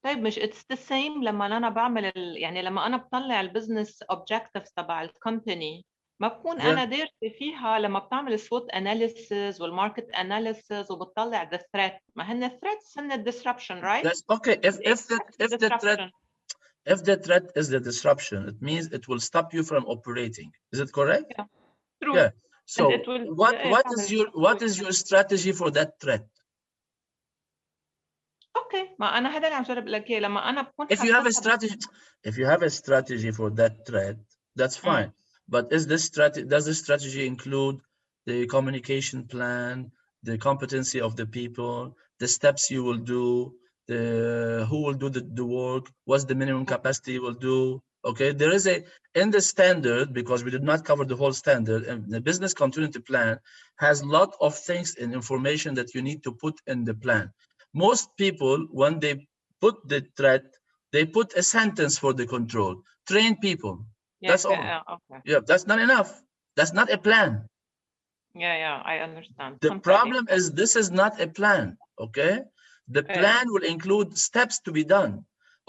طيب مش it's the same لما انا بعمل يعني لما انا بطلع البزنس objectives تبع الكومباني ما بكون Yeah. انا دارسه فيها لما بتعمل SWOT analysis والماركت analysis وبتطلع the threat. ما هن threats هن disruption right؟ That's okay. If the threat is the disruption, it means it will stop you from operating. Is it correct? Yeah. True. Yeah. So And it will what is your strategy for that threat? اوكي ما انا هذا اللي عم جرب لك اياه لما انا بكون If you have a strategy for that threat, that's fine. But does this strategy include the communication plan, the competency of the people, the steps you will do, who will do the work, what's the minimum capacity you will do? Okay, there is in the standard, because we did not cover the whole standard, and the business continuity plan has a lot of things and information that you need to put in the plan. Most people, when they put the threat, they put a sentence for the control. Train people. That's all. Okay. Yeah, that's not enough. That's not a plan. Yeah, I understand. The problem is this is not a plan, okay? The plan will include steps to be done.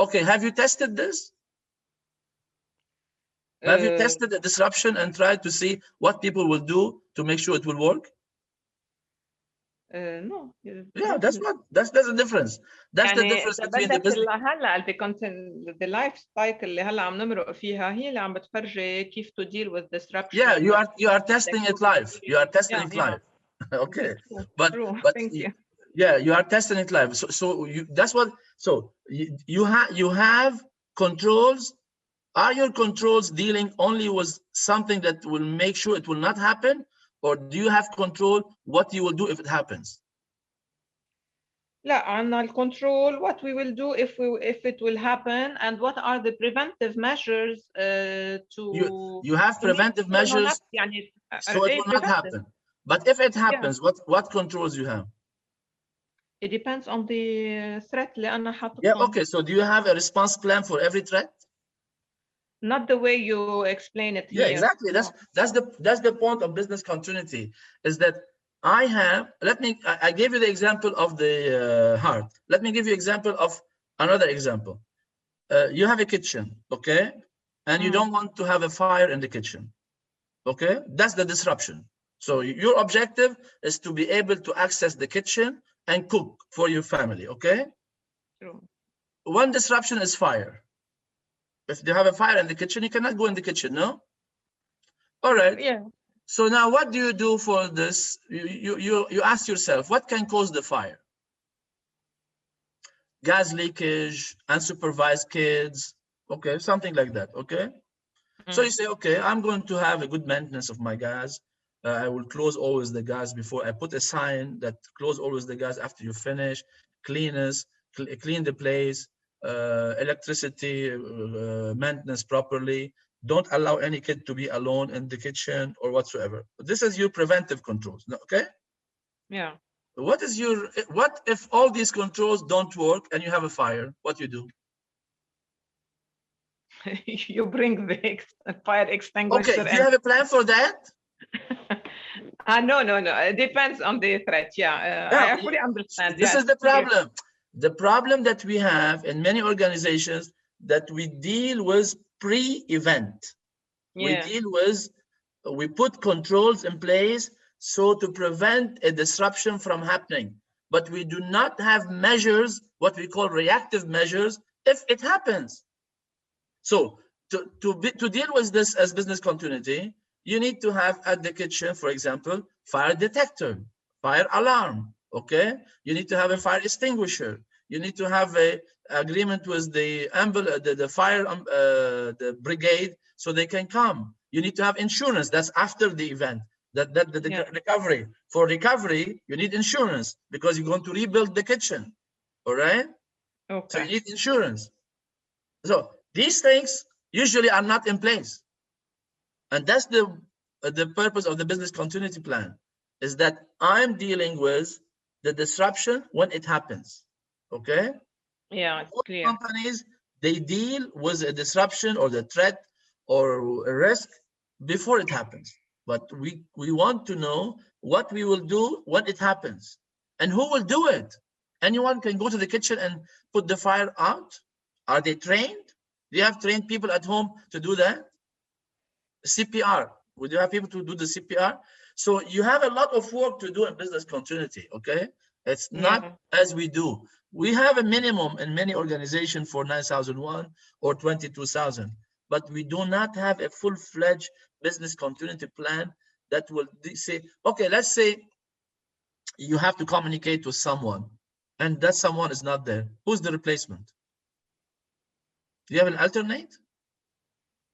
Okay, have you tested this? Have you tested the disruption and tried to see what people will do to make sure it will work? No. Yeah, that's the difference. That's the difference between the business. هلا the life cycle اللي هلا عم نمرق فيها هي اللي عم بتفرجي كيف to deal with disruption. Yeah, you are testing it live. You are testing it live. Okay, but thank you. Yeah, you are testing it live. So that's what. So you have controls. Are your controls dealing only with something that will make sure it will not happen, or do you have control what you will do if it happens? لا عنا الكنترول what we will do if it will happen and what are the preventive measures to you have preventive measures يعني so it will not happen. But if it happens, what controls you have? It depends on the threat اللي أنا حاططهم. Yeah, okay. So do you have a response plan for every threat? Not the way you explain it here. Yeah, exactly. That's the point of business continuity, is that I gave you the example of the heart. Let me give you example of another example. You have a kitchen, okay? And you don't want to have a fire in the kitchen, okay? That's the disruption. So your objective is to be able to access the kitchen and cook for your family, okay? True. One disruption is fire. If they have a fire in the kitchen, you cannot go in the kitchen, no? All right. Yeah. So now what do you do for this? You ask yourself, what can cause the fire? Gas leakage, unsupervised kids, okay, something like that, okay? So you say, okay, I'm going to have a good maintenance of my gas. I will close always the gas before. I put a sign that close always the gas after you finish, clean the place, electricity maintenance properly. Don't allow any kid to be alone in the kitchen or whatsoever. This is your preventive controls, okay? Yeah. What if all these controls don't work and you have a fire? What you do? You bring the fire extinguisher. Okay, do you have a plan for that? No. It depends on the threat. Yeah, I fully understand. This is the problem. The problem that we have in many organizations that we deal with pre-event. Yeah. We put controls in place so to prevent a disruption from happening. But we do not have measures, what we call reactive measures, if it happens. So to deal with this as business continuity, you need to have at the kitchen, for example, fire detector, fire alarm. Okay, you need to have a fire extinguisher. You need to have a agreement with the fire the brigade so they can come. You need to have insurance. That's after the event. The recovery. For recovery, you need insurance because you're going to rebuild the kitchen. All right. Okay. So you need insurance. So these things usually are not in place, and that's the purpose of the business continuity plan, is that I'm dealing with the disruption when it happens. Okay. Yeah, it's clear. Companies, they deal with a disruption or the threat or a risk before it happens. But we want to know what we will do when it happens and who will do it. Anyone can go to the kitchen and put the fire out. Are they trained? Do you have trained people at home to do that? CPR. Would you have people to do the CPR? So you have a lot of work to do in business continuity, okay? It's not as we do. We have a minimum in many organizations for 9001 or 22,000, but we do not have a full-fledged business continuity plan that will say, okay, let's say you have to communicate with someone and that someone is not there. Who's the replacement? Do you have an alternate?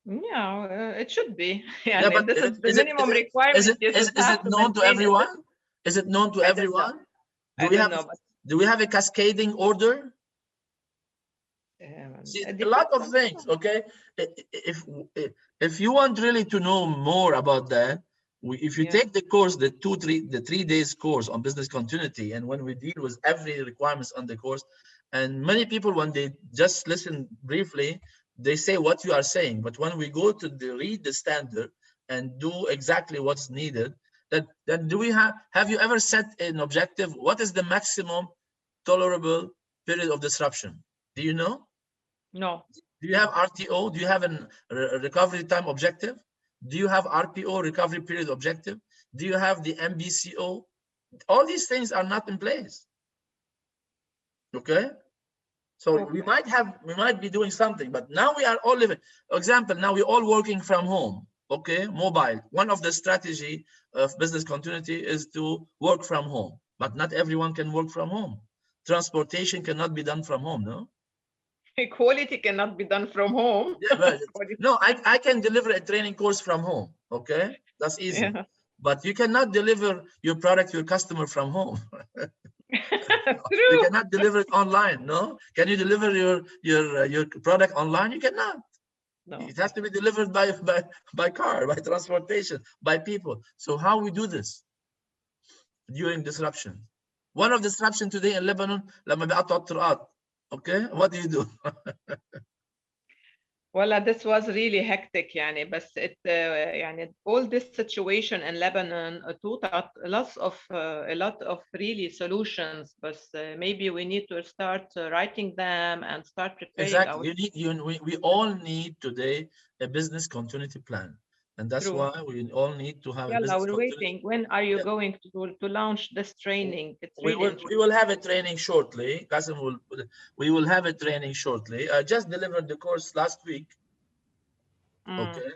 Yeah, it should be. Yeah, but this is the minimum requirement. Is it known to everyone? Is it known to everyone? Do we have a cascading order? See, a lot of things. Okay, if you want really to know more about that, if you take the course, the 3 days course on business continuity, and when we deal with every requirements on the course, and many people, when they just listen briefly, they say what you are saying, but when we go to read the standard and do exactly what's needed, then do we have you ever set an objective? What is the maximum tolerable period of disruption? Do you know? No. Do you have RTO? Do you have a recovery time objective? Do you have RPO, recovery period objective? Do you have the MBCO? All these things are not in place. Okay. So we might be doing something, but now we are all living. For example, now we're all working from home. Okay, mobile. One of the strategy of business continuity is to work from home, but not everyone can work from home. Transportation cannot be done from home, no? Quality cannot be done from home. Yeah, but no, I can deliver a training course from home. Okay, that's easy. Yeah. But you cannot deliver your product to your customer from home. You cannot deliver it online. No, can you deliver your product online? You cannot. No. It has to be delivered by car, by transportation, by people. So how we do this during disruption? One of disruption today in Lebanon, okay, what do you do? Well, this was really hectic, but all this situation in Lebanon taught a lot of really solutions, but maybe we need to start writing them and start preparing. Exactly. We all need today a business continuity plan, and that's why we all need to have. We're waiting. When are you going to launch this training? It's really we will have a training shortly. Qasim we will have a training shortly. I just delivered the course last week. Okay,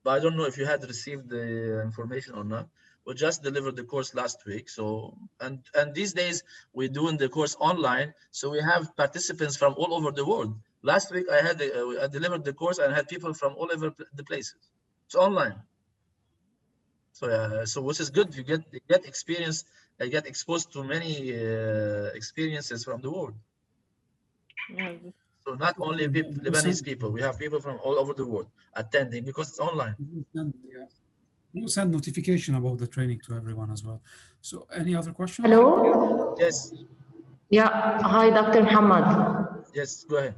but I don't know if you had received the information or not. We just delivered the course last week. So and these days we're doing the course online, so we have participants from all over the world. Last week I delivered the course and had people from all over the places. It's online. So which is good. You get experience. You get exposed to many experiences from the world. So not only Lebanese people, we have people from all over the world attending because it's online. We'll send notification about the training to everyone as well. So any other questions? Hello? Yes. Yeah. Hi, Dr. Mohamad. Yes, go ahead.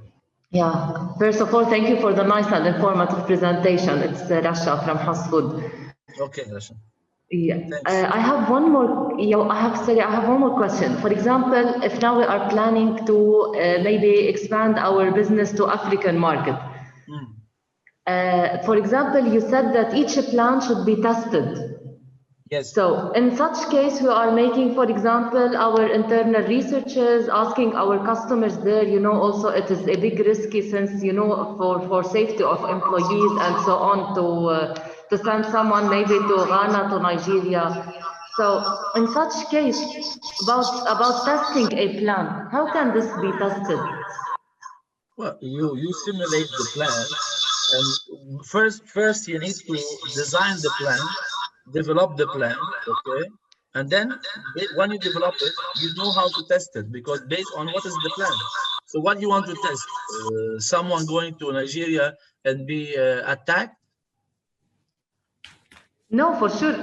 Yeah. First of all, thank you for the nice and informative presentation. It's Rasha from Hasfood. Okay, Rasha. Yeah. I have one more. I have one more question. For example, if now we are planning to maybe expand our business to African market. For example, you said that each plan should be tested. Yes. So in such case, we are making, for example, our internal researches, asking our customers there, also it is a big risky since, for safety of employees and so on to send someone maybe to Ghana, to Nigeria. So in such case, about testing a plan, how can this be tested? Well, you simulate the plan, and first you need to design the plan, develop the plan, okay, and then when you develop it, you know how to test it because based on what is the plan. So what you want to test? Someone going to Nigeria and be attacked? No, for sure.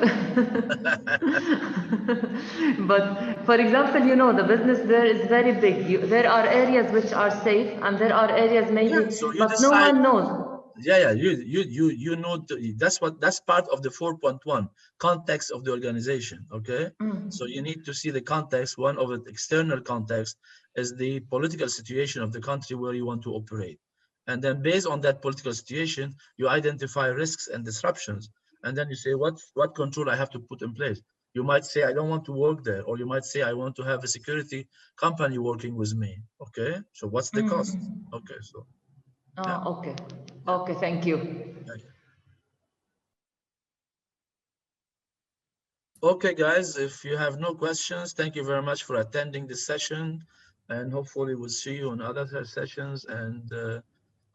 But for example, the business there is very big. There are areas which are safe and there are areas Yeah. maybe, So you but no decide. one knows. Yeah, you know that's part of the 4.1 context of the organization. Okay, so you need to see the context. One of the external context is the political situation of the country where you want to operate, and then based on that political situation, you identify risks and disruptions, and then you say what control I have to put in place. You might say I don't want to work there, or you might say I want to have a security company working with me. Okay, so what's the cost? Okay, so yeah. Okay. Yeah. Okay, thank you. Okay, guys, if you have no questions, thank you very much for attending this session. And hopefully we'll see you on other sessions. And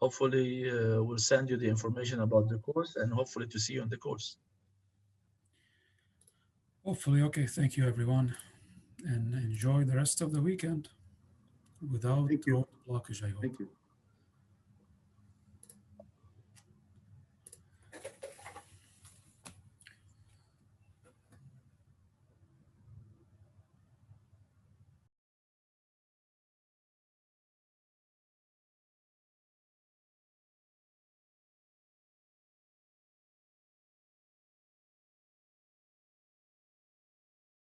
hopefully we'll send you the information about the course and hopefully to see you on the course. Hopefully, okay. Thank you, everyone, and enjoy the rest of the weekend without Thank you. road blockage, I hope. Thank you.